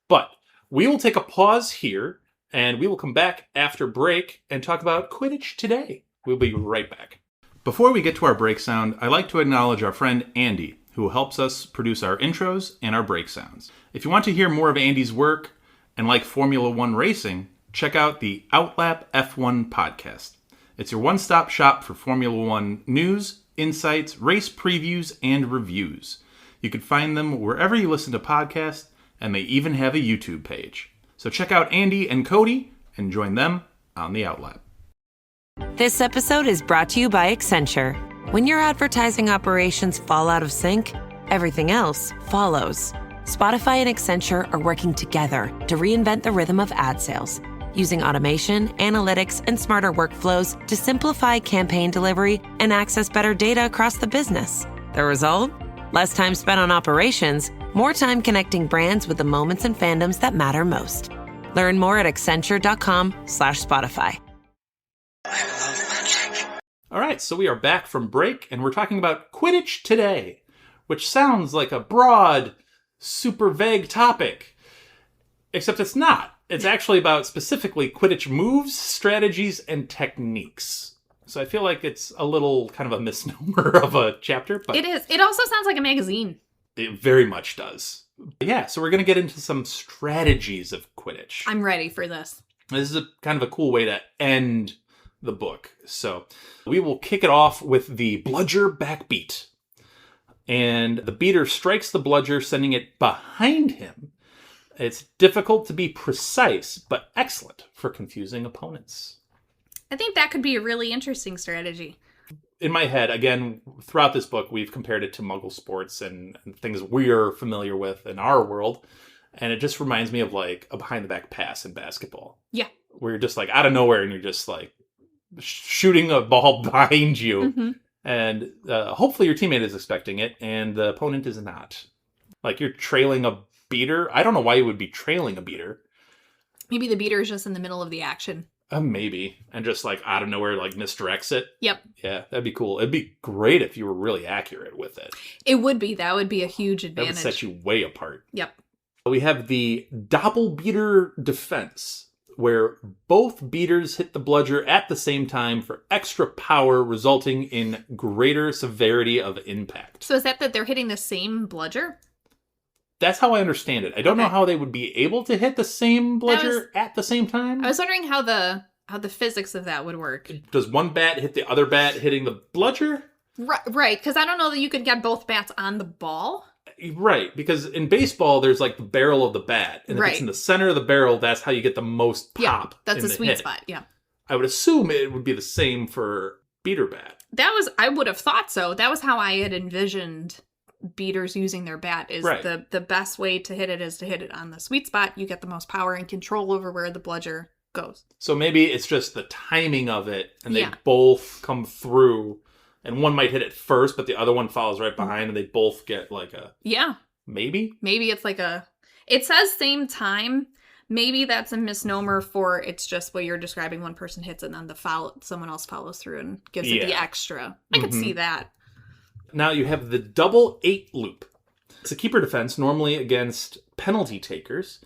But we will take a pause here, and we will come back after break and talk about Quidditch Today. We'll be right back. Before we get to our break sound, I'd like to acknowledge our friend Andy, who helps us produce our intros and our break sounds. If you want to hear more of Andy's work and like Formula One racing, check out the Outlap F1 podcast. It's your one-stop shop for Formula One news, insights, race previews, and reviews. You can find them wherever you listen to podcasts, and they even have a YouTube page. So check out Andy and Cody and join them on the Outlap. This episode is brought to you by Accenture. When your advertising operations fall out of sync, everything else follows. Spotify and Accenture are working together to reinvent the rhythm of ad sales, using automation, analytics, and smarter workflows to simplify campaign delivery and access better data across the business. The result? Less time spent on operations, more time connecting brands with the moments and fandoms that matter most. Learn more at Accenture.com/Spotify. I love magic. All right, so we are back from break, and we're talking about Quidditch Today, which sounds like a broad, super vague topic, except it's not. It's actually about specifically Quidditch moves, strategies, and techniques. So I feel like it's a little kind of a misnomer of a chapter. But It is. It also sounds like a magazine. it very much does. Yeah, so we're going to get into some strategies of Quidditch. I'm ready for this. This is a kind of a cool way to end the book. So we will kick it off with the bludger backbeat. And the beater strikes the bludger, sending it behind him. It's difficult to be precise, but excellent for confusing opponents. I think that could be a really interesting strategy. In my head, again, throughout this book, we've compared it to Muggle sports and things we're familiar with in our world. And it just reminds me of like a behind-the-back pass in basketball. Yeah. Where you're just like out of nowhere and you're just like shooting a ball behind you. Mm-hmm. And hopefully your teammate is expecting it and the opponent is not. Like you're trailing a beater. I don't know why you would be trailing a beater. Maybe the beater is just in the middle of the action. Maybe. And just like out of nowhere, like misdirects it. Yep. Yeah, that'd be cool. It'd be great if you were really accurate with it. It would be. That would be a huge advantage. That would set you way apart. Yep. We have the doppelbeater defense, where both beaters hit the bludger at the same time for extra power, resulting in greater severity of impact. So is that they're hitting the same bludger? That's how I understand it. I don't know how they would be able to hit the same bludger at the same time. I was wondering how the physics of that would work. Does one bat hit the other bat hitting the bludger? Right, because I don't know that you could get both bats on the ball. Right, because in baseball, there's like the barrel of the bat. And if it's in the center of the barrel, that's how you get the most pop. Yeah, that's in a the sweet hit. spot, yeah. I would assume it would be the same for beater bat. I would have thought so. That was how I had envisioned beaters using their bat, is the best way to hit it is to hit it on the sweet spot. You get the most power and control over where the bludger goes. So maybe it's just the timing of it, and they both come through. And one might hit it first, but the other one follows right behind, and they both get like a... Yeah. Maybe? Maybe it's like a... It says same time. Maybe that's a misnomer for it's just what you're describing. One person hits it, and then someone else follows through and gives it the extra. I could see that. Now you have the double 8 loop. It's a keeper defense, normally against penalty takers.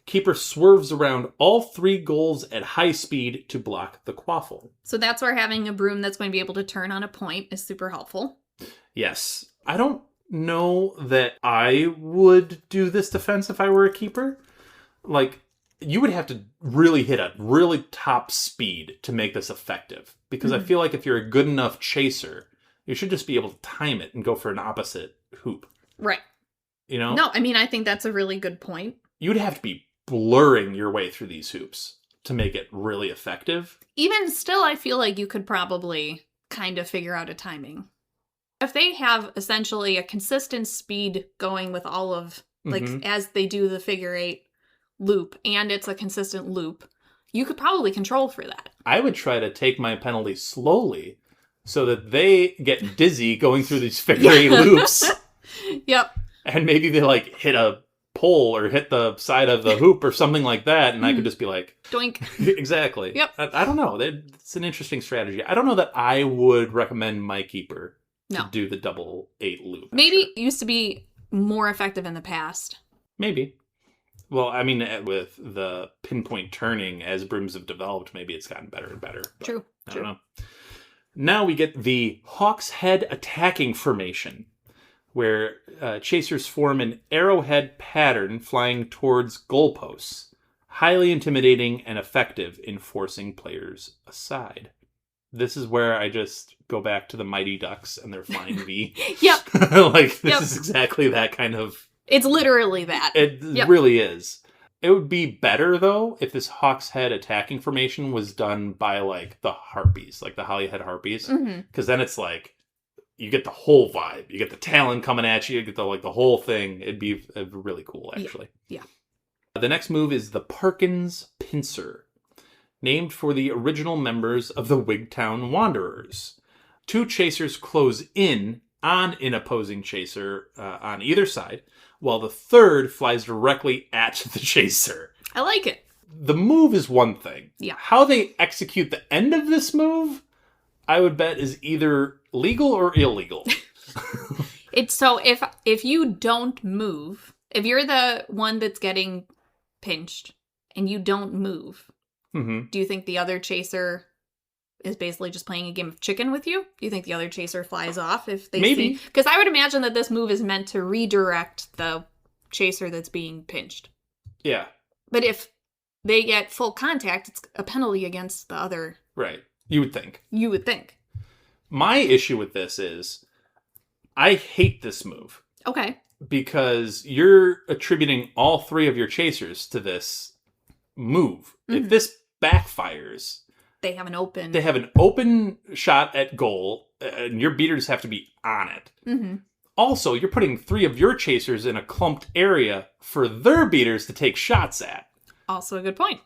Keeper swerves around all 3 goals at high speed to block the quaffle. So that's where having a broom that's going to be able to turn on a point is super helpful. Yes. I don't know that I would do this defense if I were a keeper. Like, you would have to really hit a really top speed to make this effective. Because I feel like if you're a good enough chaser, you should just be able to time it and go for an opposite hoop. Right. You know? No, I mean, I think that's a really good point. You'd have to be blurring your way through these hoops to make it really effective. Even still, I feel like you could probably kind of figure out a timing. If they have essentially a consistent speed going with all of, like, as they do the figure 8 loop, and it's a consistent loop, you could probably control for that. I would try to take my penalty slowly so that they get dizzy going through these figure 8 loops. Yep. And maybe they, like, hit a pole or hit the side of the hoop or something like that, and I could just be like... Doink. Exactly. Yep. I don't know. It's an interesting strategy. I don't know that I would recommend my keeper to do the double 8 loop. Maybe it used to be more effective in the past. Maybe. Well, I mean, with the pinpoint turning, as brooms have developed, maybe it's gotten better and better. True. I don't know. Now we get the Hawk's Head attacking formation, where chasers form an arrowhead pattern flying towards goalposts. Highly intimidating and effective in forcing players aside. This is where I just go back to the Mighty Ducks and their flying V. Yep. This is exactly that kind of... It's literally that. It really is. It would be better, though, if this Hawk's Head attacking formation was done by, like, the Harpies, like the Hollyhead Harpies. Because then it's like, you get the whole vibe. You get the talon coming at you. You get the whole thing. It'd be really cool, actually. Yeah. The next move is the Parkins Pincer, named for the original members of the Wigtown Wanderers. 2 chasers close in on an opposing chaser on either side, while the third flies directly at the chaser. I like it. The move is one thing. Yeah. How they execute the end of this move, I would bet, is either legal or illegal. It's so if you don't move, if you're the one that's getting pinched and you don't move, Mm-hmm. do you think the other chaser is basically just playing a game of chicken with you? Do you think the other chaser flies off if they Maybe. see? Because I would imagine that this move is meant to redirect the chaser that's being pinched. Yeah. But if they get full contact, it's a penalty against the other. Right. You would think. You would think. My issue with this is I hate this move Okay. because you're attributing all three of your chasers to this move. If this backfires, They have an open. they have an open shot at goal, and your beaters have to be on it. Mm-hmm. Also, you're putting three of your chasers in a clumped area for their beaters to take shots at. Also a good point.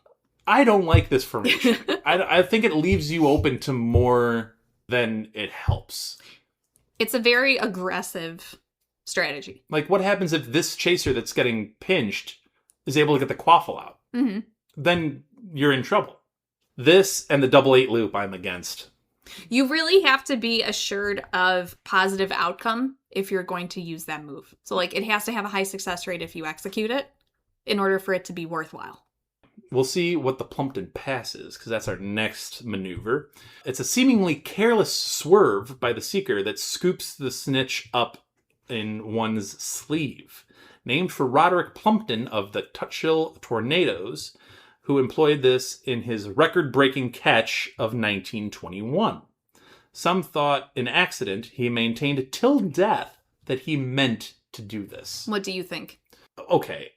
I don't like this formation. I think it leaves you open to more than it helps. It's a very aggressive strategy. Like, what happens if this chaser that's getting pinched is able to get the quaffle out? Mm-hmm. Then you're in trouble. This and the double 8 loop I'm against. You really have to be assured of positive outcome if you're going to use that move. So, like, it has to have a high success rate if you execute it in order for it to be worthwhile. We'll see what the Plumpton pass is, because that's our next maneuver. It's a seemingly careless swerve by the Seeker that scoops the snitch up in one's sleeve. Named for Roderick Plumpton of the Tutshill Tornadoes, who employed this in his record-breaking catch of 1921. Some thought an accident. He maintained till death that he meant to do this. What do you think? Okay.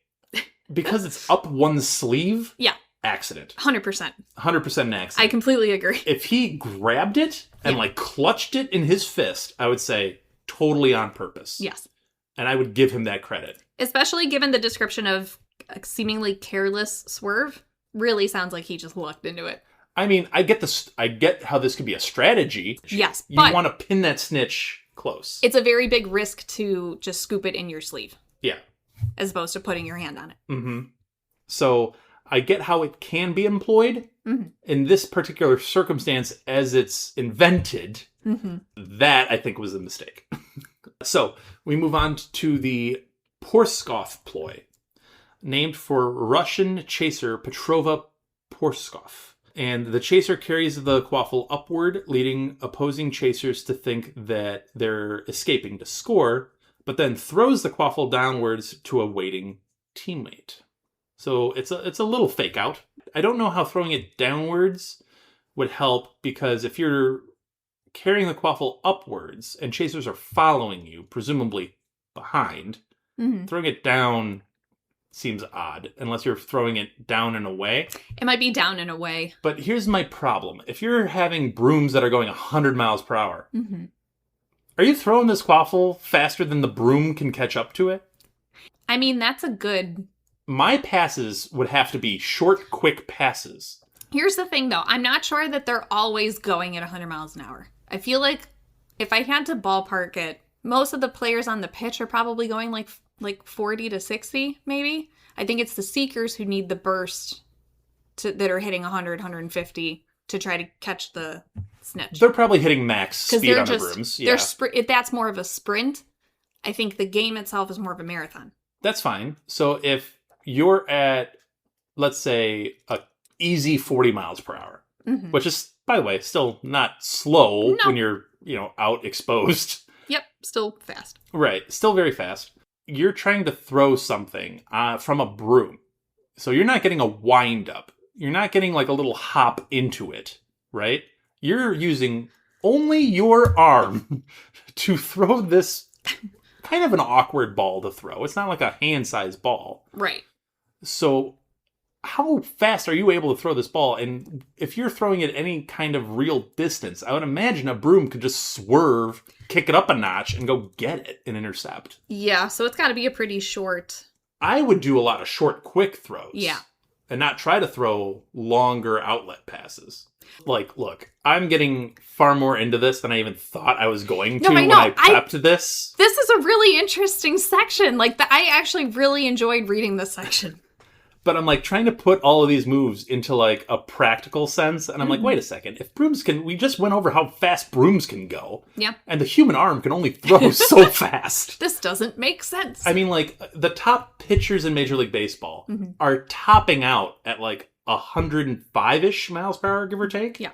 Because it's up one sleeve? Yeah. Accident. 100%. 100% an accident. I completely agree. If he grabbed it and like clutched it in his fist, I would say totally on purpose. Yes. And I would give him that credit. Especially given the description of a seemingly careless swerve. Really sounds like he just lucked into it. I mean, I get this. I get how this could be a strategy. Yes, You but want to pin that snitch close. it's a very big risk to just scoop it in your sleeve Yeah. as opposed to putting your hand on it. Mm-hmm. So I get how it can be employed. Mm-hmm. In this particular circumstance, as it's invented, that I think was a mistake. So we move on to the Porskov ploy, named for Russian chaser Petrova Porskov. And the chaser carries the quaffle upward, leading opposing chasers to think that they're escaping to score, but then throws the quaffle downwards to a waiting teammate. So it's a little fake out. I don't know how throwing it downwards would help, because if you're carrying the quaffle upwards and chasers are following you, presumably behind, throwing it down seems odd, unless you're throwing it down and away. It might be down and away. But here's my problem. If you're having brooms that are going 100 miles per hour, are you throwing this quaffle faster than the broom can catch up to it? I mean, that's a good... My passes would have to be short, quick passes. Here's the thing, though. I'm not sure that they're always going at 100 miles an hour. I feel like if I had to ballpark it, most of the players on the pitch are probably going like 40 to 60, maybe. I think it's the Seekers who need the burst that are hitting 100, 150 to try to catch the snitch. They're probably hitting max speed on the just, brooms. Yeah, that's more of a sprint. I think the game itself is more of a marathon. that's fine. So if you're at, let's say, a easy 40 miles per hour, which is, by the way, still not slow when you're, out exposed. Yep, still fast. Right, still very fast. You're trying to throw something from a broom. So you're not getting a wind up. You're not getting like a little hop into it, right? You're using only your arm to throw this kind of an awkward ball to throw. It's not like a hand-sized ball. Right. So how fast are you able to throw this ball? And if you're throwing it any kind of real distance, I would imagine a broom could just swerve, kick it up a notch, and go get it and intercept. Yeah, so it's got to be a pretty short... I would do a lot of short, quick throws. Yeah. And not try to throw longer outlet passes. Like, look, I'm getting far more into this than I even thought I was going to when I prepped this. This is a really interesting section. I actually really enjoyed reading this section. But I'm like trying to put all of these moves into like a practical sense. And I'm like, wait a second. If brooms we just went over how fast brooms can go. Yeah. And the human arm can only throw so fast. This doesn't make sense. I mean, like the top pitchers in Major League Baseball are topping out at like 105-ish miles per hour, give or take. Yeah.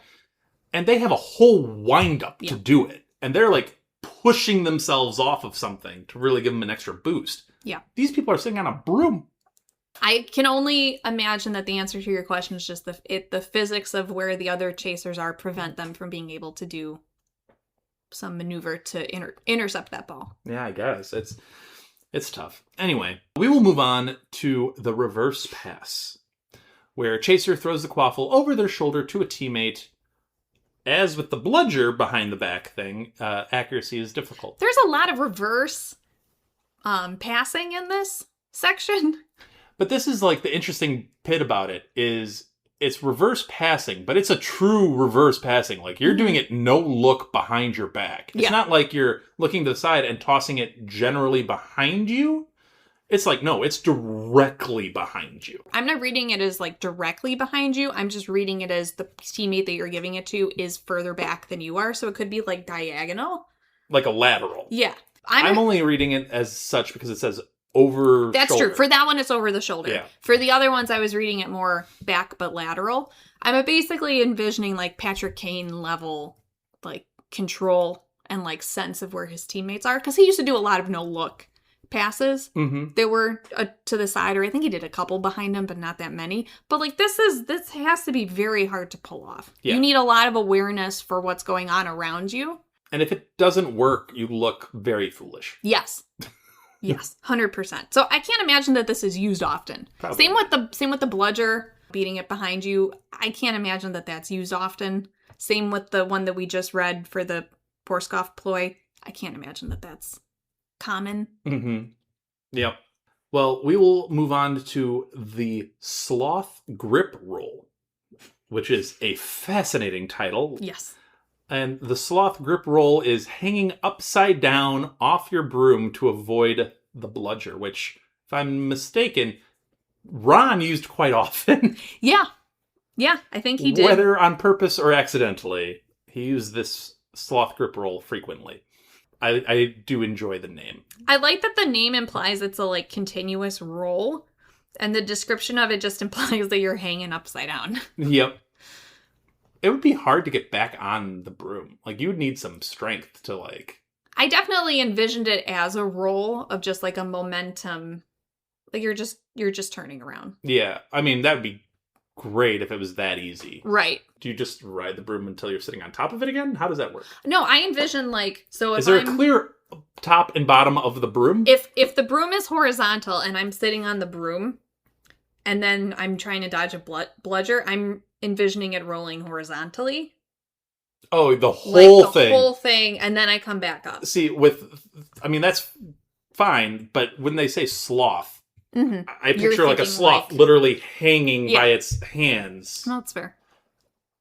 And they have a whole windup to do it. And they're like pushing themselves off of something to really give them an extra boost. Yeah. These people are sitting on a broom. I can only imagine that the answer to your question is just the physics of where the other chasers are prevent them from being able to do some maneuver to intercept that ball. Yeah, I guess. It's tough. Anyway, we will move on to the reverse pass, where a chaser throws the quaffle over their shoulder to a teammate. As with the bludger behind the back thing, accuracy is difficult. There's a lot of reverse passing in this section. But this is like the interesting bit about it is it's reverse passing, but it's a true reverse passing. Like you're doing it no look behind your back. It's not like you're looking to the side and tossing it generally behind you. It's like, no, it's directly behind you. I'm not reading it as like directly behind you. I'm just reading it as the teammate that you're giving it to is further back than you are. So it could be like diagonal. Like a lateral. Yeah. I'm only reading it as such because it says over That's shoulder. true. For that one, it's over the shoulder. Yeah. For the other ones, I was reading it more back but lateral. I'm basically envisioning like Patrick Kane level like control and like sense of where his teammates are. Because he used to do a lot of no-look passes that were to the side, or I think he did a couple behind him, but not that many. But like this has to be very hard to pull off. Yeah. You need a lot of awareness for what's going on around you. And if it doesn't work, you look very foolish. Yes. Yes, 100%. So I can't imagine that this is used often. Probably. Same with the bludger, beating it behind you. I can't imagine that that's used often. Same with the one that we just read for the Porskoff ploy. I can't imagine that that's common. Mm-hmm. Yep. Well, we will move on to the Sloth Grip Roll, which is a fascinating title. Yes. And the Sloth Grip Roll is hanging upside down off your broom to avoid the bludger, which, if I'm mistaken, Ron used quite often. Yeah. Yeah, I think he did. Whether on purpose or accidentally, he used this Sloth Grip Roll frequently. I do enjoy the name. I like that the name implies it's a like continuous roll, and the description of it just implies that you're hanging upside down. Yep. It would be hard to get back on the broom. Like, you would need some strength to, like... I definitely envisioned it as a roll of just, like, a momentum. Like, you're just turning around. Yeah. I mean, that would be great if it was that easy. Right. Do you just ride the broom until you're sitting on top of it again? How does that work? No, I envision, like... so if Is there a clear top and bottom of the broom? If the broom is horizontal and I'm sitting on the broom, and then I'm trying to dodge a bludger, I'm envisioning it rolling horizontally. Oh, the whole like the thing. whole thing, and then I come back up. See, I mean, that's fine, but when they say sloth, I picture like a sloth literally hanging by its hands. No, that's fair.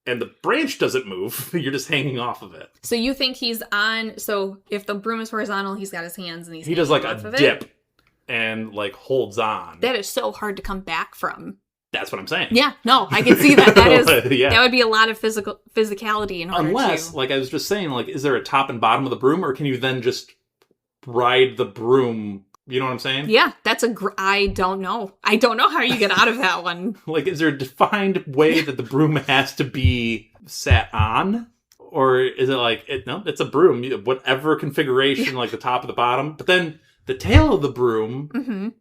And the branch doesn't move. You're just hanging off of it. So you think he's on... So if the broom is horizontal, he's got his hands and he does like a dip and like holds on. That is so hard to come back from. That's what I'm saying. Yeah, no, I can see that. That is yeah. That would be a lot of physicality in order Unless, like I was just saying, like, is there a top and bottom of the broom, or can you then just ride the broom? You know what I'm saying? Yeah, that's I don't know. I don't know how you get out of that one. Like, is there a defined way that the broom has to be sat on? Or is it like, no, it's a broom, whatever configuration, like the top or the bottom. But then the tail of the broom,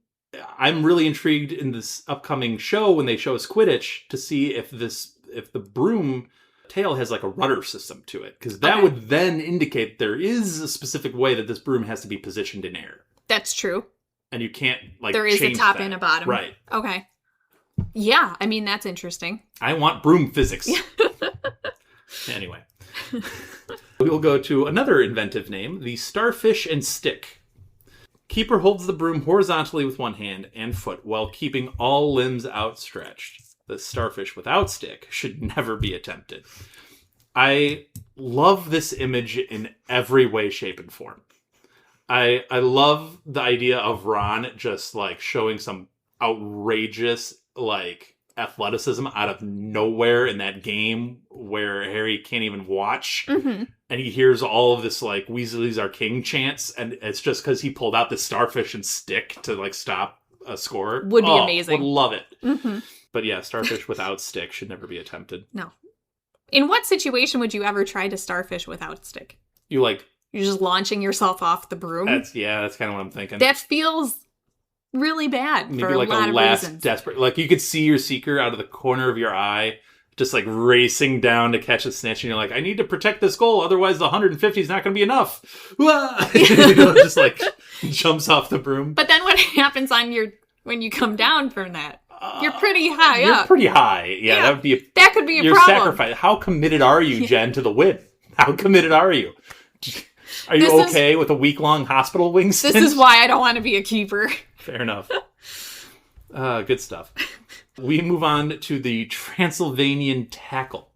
I'm really intrigued in this upcoming show when they show us Quidditch to see if the broom tail has like a rudder system to it. Because that would then indicate there is a specific way that this broom has to be positioned in air. That's true. And you can't, like, there is a change top that. and a bottom. Right. Okay. Yeah, I mean, that's interesting. I want broom physics. Anyway. We will go to another inventive name, the Starfish and Stick. Keeper holds the broom horizontally with one hand and foot while keeping all limbs outstretched. The starfish without stick should never be attempted. I love this image in every way, shape, and form. I love the idea of Ron just like showing some outrageous like athleticism out of nowhere in that game where Harry can't even watch, and he hears all of this like Weasley's our king chants, and it's just because he pulled out the starfish and stick to like stop a score. Would be amazing. Would love it. But yeah, starfish without stick should never be attempted. No. In what situation would you ever try to starfish without stick? You're just launching yourself off the broom? That's kind of what I'm thinking. That feels really bad. Maybe for like a lot a of last reasons. desperate, like you could see your seeker out of the corner of your eye, just like racing down to catch a snitch, and you're like, I need to protect this goal, otherwise the 150 is not going to be enough. Just like jumps off the broom. But then what happens when you come down from that? You're pretty high up. You're pretty high. Yeah, that could be a your problem. sacrifice. How committed are you, Jen, to the win? How committed are you? Are you okay with a week-long hospital wing stint? This is why I don't want to be a keeper. Fair enough. Good stuff. We move on to the Transylvanian tackle.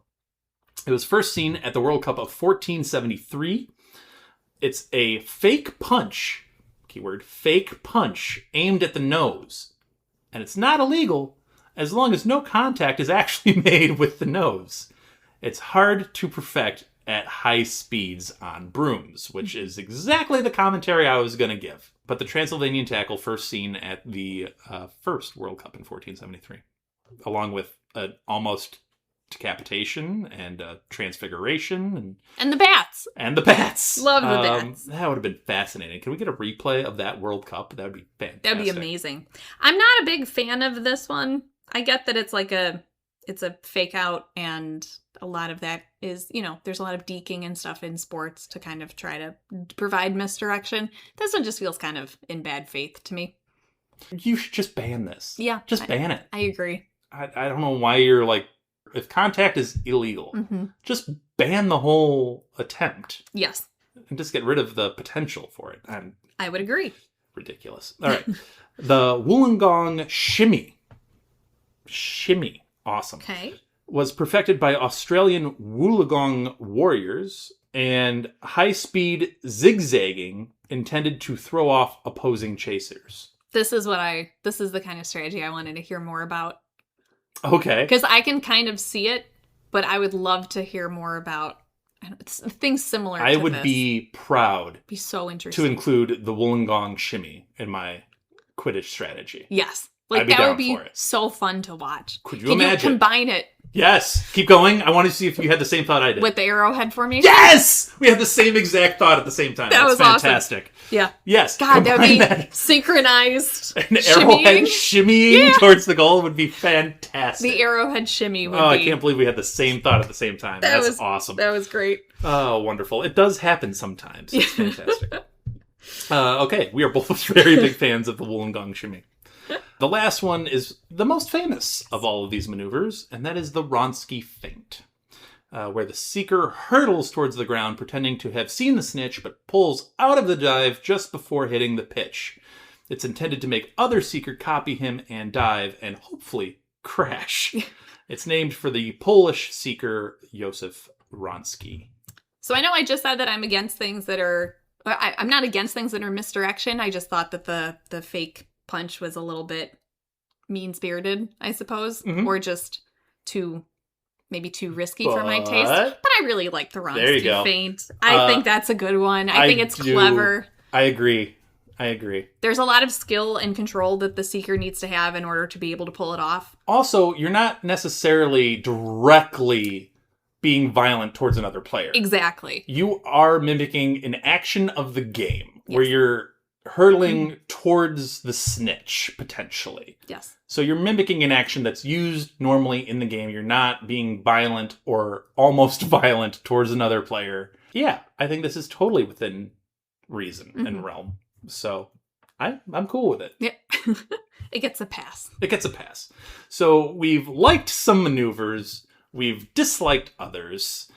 It was first seen at the World Cup of 1473. It's a fake punch, keyword, fake punch, aimed at the nose. And it's not illegal as long as no contact is actually made with the nose. It's hard to perfect at high speeds on brooms, which is exactly the commentary I was going to give. But the Transylvanian tackle first seen at the first World Cup in 1473, along with an almost decapitation and transfiguration. And the bats. And the bats. Love the bats. That would have been fascinating. Can we get a replay of that World Cup? That would be fantastic. That would be amazing. I'm not a big fan of this one. I get that it's like it's a fake out, and a lot of that is, there's a lot of deking and stuff in sports to kind of try to provide misdirection. This one just feels kind of in bad faith to me. You should just ban this. Yeah. Just ban it. I agree. I don't know why you're like, if contact is illegal, just ban the whole attempt. Yes. And just get rid of the potential for it. I would agree. Ridiculous. All right. The Wollongong shimmy. Shimmy. Awesome. Okay. Was perfected by Australian Wollongong warriors, and high-speed zigzagging intended to throw off opposing chasers. This is the kind of strategy I wanted to hear more about. Okay. Because I can kind of see it, but I would love to hear more about things similar to this. I would be proud. Be so interesting. To include the Wollongong shimmy in my Quidditch strategy. Yes. I'd be that down would be for it. so fun to watch. Could you imagine? You combine it Yes. Keep going. I want to see if you had the same thought I did. with the arrowhead formation? Yes! We had the same exact thought at the same time. That was fantastic. Awesome. Yeah. Yes. God, that would be that. synchronized. An arrowhead shimmying towards the goal would be fantastic. The arrowhead shimmy would be. I can't believe we had the same thought at the same time. That's awesome. That was great. Oh, wonderful. It does happen sometimes. It's fantastic. Okay, we are both very big fans of the Wollongong shimmy. The last one is the most famous of all of these maneuvers, and that is the Wronski feint, where the seeker hurtles towards the ground pretending to have seen the snitch, but pulls out of the dive just before hitting the pitch. It's intended to make other seeker copy him and dive, and hopefully crash. It's named for the Polish seeker Josef Wronski. So I know I just said that I'm against things that are... I'm not against things that are misdirection. I just thought that the fake punch was a little bit mean-spirited, I suppose, or just maybe too risky for my taste. But I really like the Wronski feint. I think that's a good one. I think it's clever. I agree. There's a lot of skill and control that the seeker needs to have in order to be able to pull it off. Also, you're not necessarily directly being violent towards another player. Exactly. You are mimicking an action of the game where you're hurtling towards the snitch, potentially. Yes. So you're mimicking an action that's used normally in the game. You're not being violent or almost violent towards another player. Yeah, I think this is totally within reason and realm. So I'm cool with it. Yeah. It gets a pass. It gets a pass. So we've liked some maneuvers. We've disliked others.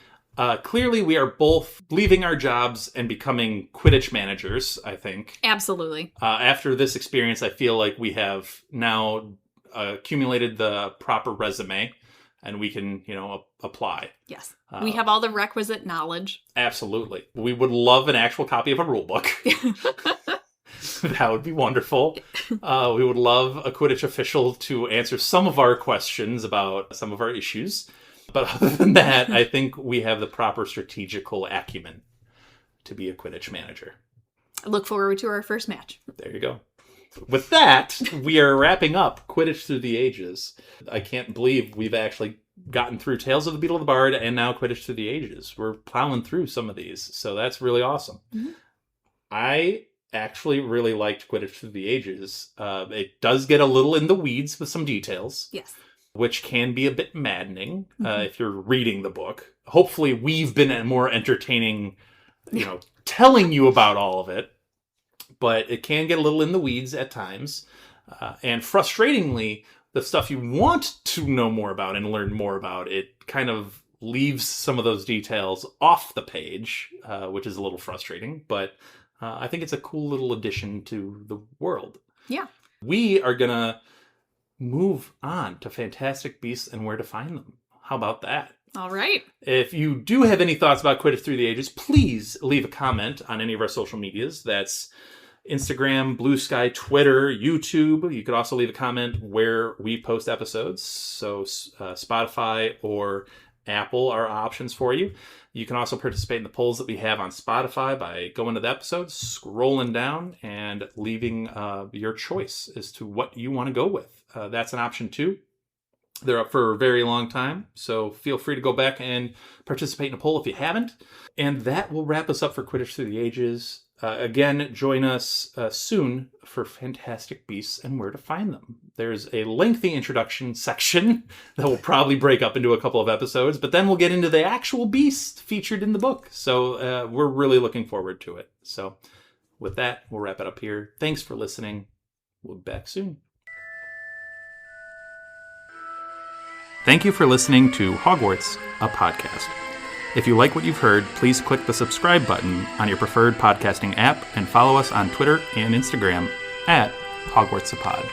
Clearly, we are both leaving our jobs and becoming Quidditch managers, I think. Absolutely. After this experience, I feel like we have now accumulated the proper resume, and we can, apply. Yes. We have all the requisite knowledge. Absolutely. We would love an actual copy of a rule book. That would be wonderful. We would love a Quidditch official to answer some of our questions about some of our issues. But other than that, I think we have the proper strategical acumen to be a Quidditch manager. I look forward to our first match. There you go. With that, we are wrapping up Quidditch Through the Ages. I can't believe we've actually gotten through Tales of the Beetle and the Bard and now Quidditch Through the Ages. We're plowing through some of these, so that's really awesome. Mm-hmm. I actually really liked Quidditch Through the Ages. It does get a little in the weeds with some details. Yes. Which can be a bit maddening if you're reading the book. Hopefully we've been more entertaining, telling you about all of it. But it can get a little in the weeds at times. And frustratingly, the stuff you want to know more about and learn more about, it kind of leaves some of those details off the page, which is a little frustrating. But I think it's a cool little addition to the world. Yeah. We are going to move on to Fantastic Beasts and Where to Find Them. How about that? All right. If you do have any thoughts about Quidditch Through the Ages, please leave a comment on any of our social medias. That's Instagram, Blue Sky, Twitter, YouTube. You could also leave a comment where we post episodes. So Spotify or Apple are options for you. You can also participate in the polls that we have on Spotify by going to the episodes, scrolling down, and leaving your choice as to what you want to go with. That's an option too. They're up for a very long time, so feel free to go back and participate in a poll if you haven't. And that will wrap us up for Quidditch Through the Ages. Again, join us soon for Fantastic Beasts and Where to Find Them. There's a lengthy introduction section that will probably break up into a couple of episodes, but then we'll get into the actual beast featured in the book. So we're really looking forward to it. So with that, we'll wrap it up here. Thanks for listening. We'll be back soon. Thank you for listening to Hogwarts, a podcast. If you like what you've heard, please click the subscribe button on your preferred podcasting app and follow us on Twitter and Instagram at Hogwarts a Pod.